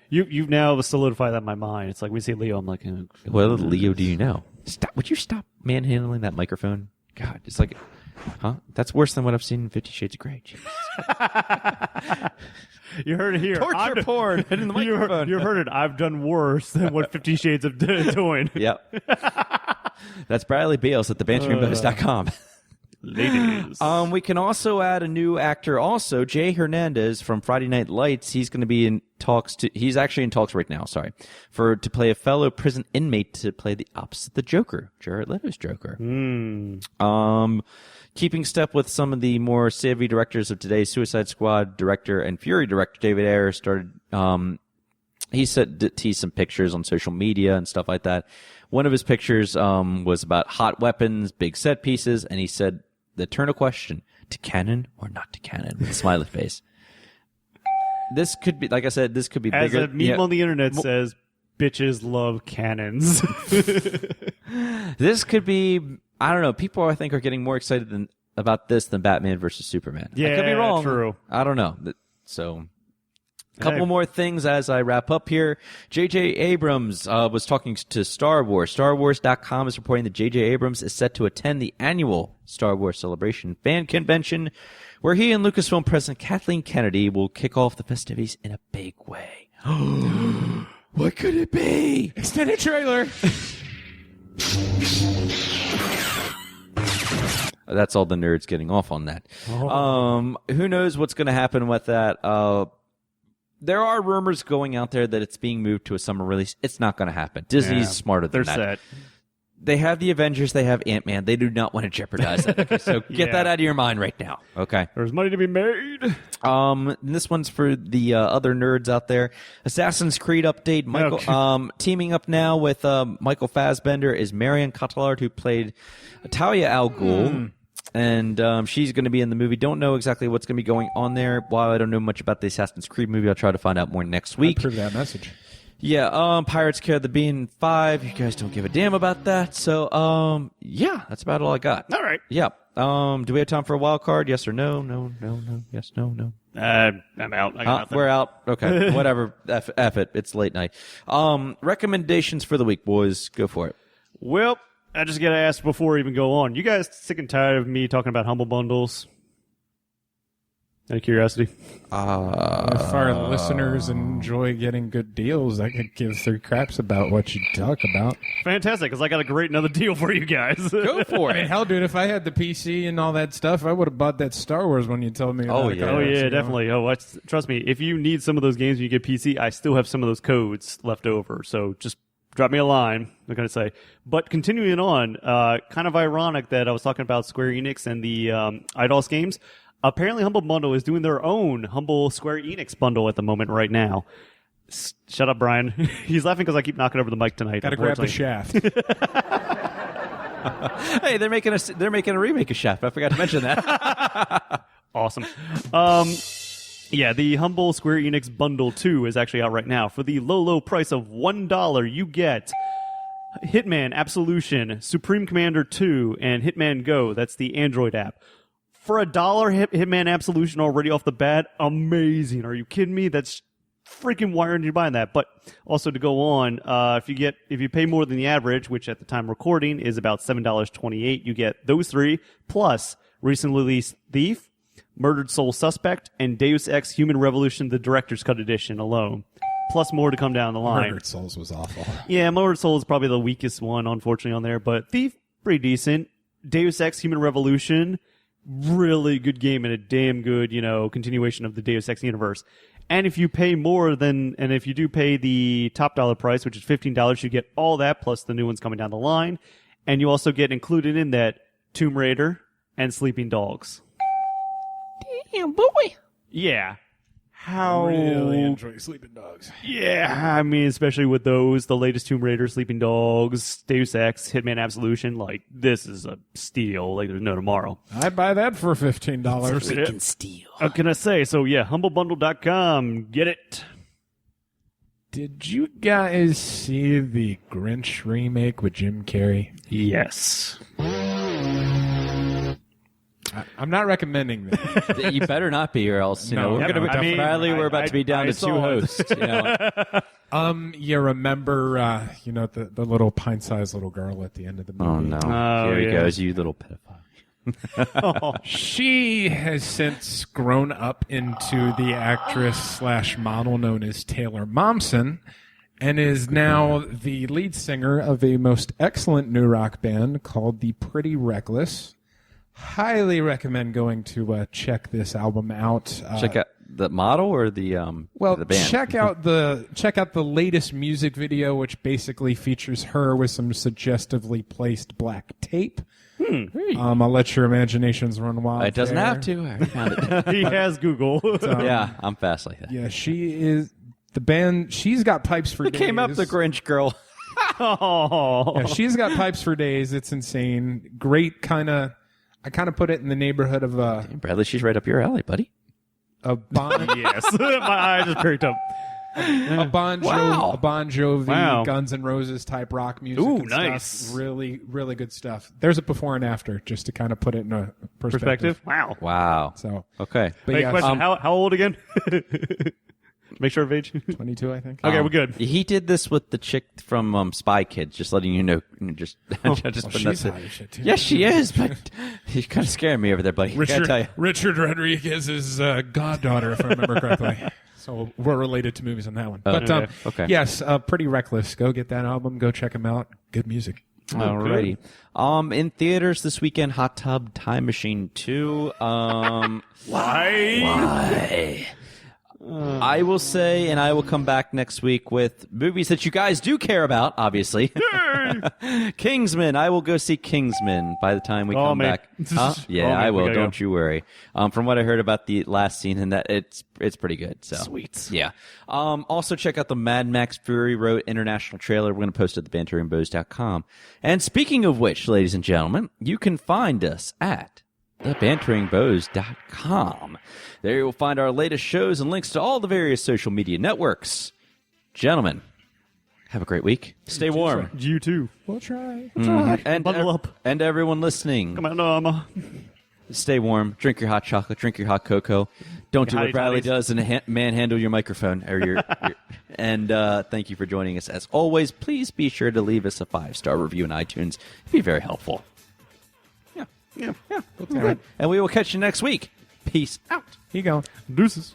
You've now solidified that in my mind. It's like we say Leo, I'm like, what Leo do you know? Stop! Would you stop manhandling that microphone? God, it's like, That's worse than what I've seen in 50 Shades of Grey. You heard it here. Torture porn in the microphone. You heard it. I've done worse than what 50 Shades of doing. Yep. That's Bradley Bales at thebanteringbohs.com. Ladies. We can also add a new actor also, Jay Hernandez from Friday Night Lights. He's going to be He's actually in talks right now. Sorry, to play a fellow prison inmate to play the opposite of the Joker, Jared Leto's Joker. Keeping step with some of the more savvy directors of today, Suicide Squad director and Fury director David Ayer started. He teased some pictures on social media and stuff like that. One of his pictures was about hot weapons, big set pieces, and he said the eternal question: to canon or not to canon? With a smiley face. This could be, like I said, this could be As bigger. a meme on the internet says, bitches love cannons. This could be, I don't know, people I think are getting more excited about this than Batman versus Superman. Yeah, I could be wrong. True. I don't know. So, a couple more things as I wrap up here. J.J. Abrams was talking to Star Wars. StarWars.com is reporting that J.J. Abrams is set to attend the annual Star Wars Celebration fan convention, where he and Lucasfilm President Kathleen Kennedy will kick off the festivities in a big way. What could it be? Extended trailer. That's all the nerds getting off on that. Who knows what's going to happen with that? There are rumors going out there that it's being moved to a summer release. It's not going to happen. Disney's smarter than that. They're set. They have the Avengers. They have Ant-Man. They do not want to jeopardize that. Okay, so get that out of your mind right now. Okay. There's money to be made. This one's for the other nerds out there. Assassin's Creed update. Michael, teaming up now with Michael Fassbender is Marion Cotillard, who played Talia al Ghul. And she's going to be in the movie. Don't know exactly what's going to be going on there. While I don't know much about the Assassin's Creed movie, I'll try to find out more next week. Approve that message. Yeah, Pirates Carry the Bean 5. You guys don't give a damn about that. So, yeah, that's about all I got. All right. Yeah. Do we have time for a wild card? Yes or no? No. Yes, no. I'm out. I got nothing. We're out. Okay. Whatever. F it. It's late night. Recommendations for the week, boys. Go for it. Well, I just got to ask before we even go on. You guys sick and tired of me talking about Humble Bundles? Out of curiosity. If our listeners enjoy getting good deals, I could give 3 craps about what you talk about. Fantastic, because I got a great another deal for you guys. Go for I mean, it. hell, dude, if I had the PC and all that stuff, I would have bought that Star Wars one you told me about. Oh, a yeah. couple Oh, weeks yeah, ago. definitely. Trust me, if you need some of those games when you get PC, I still have some of those codes left over. So just drop me a line, I'm going to say. But continuing on, kind of ironic that I was talking about Square Enix and the IDOS games. Apparently, Humble Bundle is doing their own Humble Square Enix bundle at the moment right now. Shut up, Brian. He's laughing because I keep knocking over the mic tonight. Gotta grab the shaft. Hey, they're making a remake of Shaft. I forgot to mention that. Awesome. Yeah, the Humble Square Enix Bundle 2 is actually out right now. For the low price of $1, you get Hitman Absolution, Supreme Commander 2, and Hitman Go. That's the Android app. For $1, Hitman Absolution already off the bat, amazing. Are you kidding me? That's freaking, why aren't you buying that? But also to go on, if you pay more than the average, which at the time recording is about $7.28, you get those 3 plus recently released Thief, Murdered Soul Suspect, and Deus Ex Human Revolution, the Director's Cut Edition alone. Plus more to come down the line. Murdered Souls was awful. Yeah, Murdered Soul is probably the weakest one, unfortunately, on there. But Thief, pretty decent. Deus Ex Human Revolution, really good game and a damn good, continuation of the Deus Ex universe. And if you pay if you do pay the top dollar price, which is $15, you get all that plus the new ones coming down the line. And you also get included in that Tomb Raider and Sleeping Dogs. Damn, boy. Yeah. How Really enjoy Sleeping Dogs. Yeah, I mean, especially with those, the latest Tomb Raider, Sleeping Dogs, Deus Ex, Hitman Absolution, this is a steal. There's no tomorrow. I'd buy that for $15. Freaking steal. What can I say? So, yeah, humblebundle.com. Get it. Did you guys see the Grinch remake with Jim Carrey? Yes. I'm not recommending that. You better not be, or else No, we're yep, going to I be mean, Bradley. We're about to be down I to 2 saw it. hosts. You remember, the little pint-sized little girl at the end of the movie? Oh no! Oh, Here he yeah. goes, you little pedophile. She has since grown up into the actress/model known as Taylor Momsen, and is now the lead singer of a most excellent new rock band called the Pretty Reckless. highly recommend going to check this album out. Check out the model or the the band. check out the latest music video, which basically features her with some suggestively placed black tape. I'll let your imaginations run wild. It doesn't there. have to. I already found it. He has Google. Yeah, I'm fast like that. Yeah, she is the band. She's got pipes for It days. came up the Grinch girl. Oh. Yeah, she's got pipes for days. It's insane. Great I kind of put it in the neighborhood of Bradley, she's right up your alley, buddy. a Bon Yes. My eye just perked up. a Bon Jovi, Wow. Guns N' Roses type rock music. Ooh, and nice. Stuff. Really, really good stuff. There's a before and after, just to kind of put it in a perspective. Wow. Wow. So, Okay. but Wait, yeah, question. How old again? Make sure of age. 22, I think. Okay, we're good. He did this with the chick from Spy Kids, just letting you know. Just putting that She's to- hot as shit too. Yes, she is, but he's kind of scaring me over there, buddy. Gotta tell you. Richard Rodriguez's goddaughter, if I remember correctly. So we're related to movies on that one. But okay. yes, Pretty Reckless. Go get that album. Go check them out. Good music. Alrighty. In theaters this weekend, Hot Tub Time Machine 2. Why? I will say, and I will come back next week with movies that you guys do care about, obviously. Kingsman. I will go see Kingsman by the time we come man. back. Huh? Yeah, Oh, man, I we will. gotta Don't go. you worry. From what I heard about the last scene, and that it's pretty good. So Sweet. Yeah. Also check out the Mad Max Fury Road international trailer. We're going to post it at thebanteringbohs.com. And speaking of which, ladies and gentlemen, you can find us at thebanteringbohs.com. There you will find our latest shows and links to all the various social media networks. Gentlemen, have a great week. Stay warm. You too. We'll try. And Bundle up. And everyone listening, Come on, Norma. stay warm. Drink your hot chocolate. Drink your hot cocoa. Don't do Your what hottie Bradley toddies. does and manhandle your microphone. Or your and thank you for joining us. As always, please be sure to leave us a 5-star review in iTunes. It'd be very helpful. Yeah. Yeah. And we will catch you next week. Peace out. Here you go. Deuces.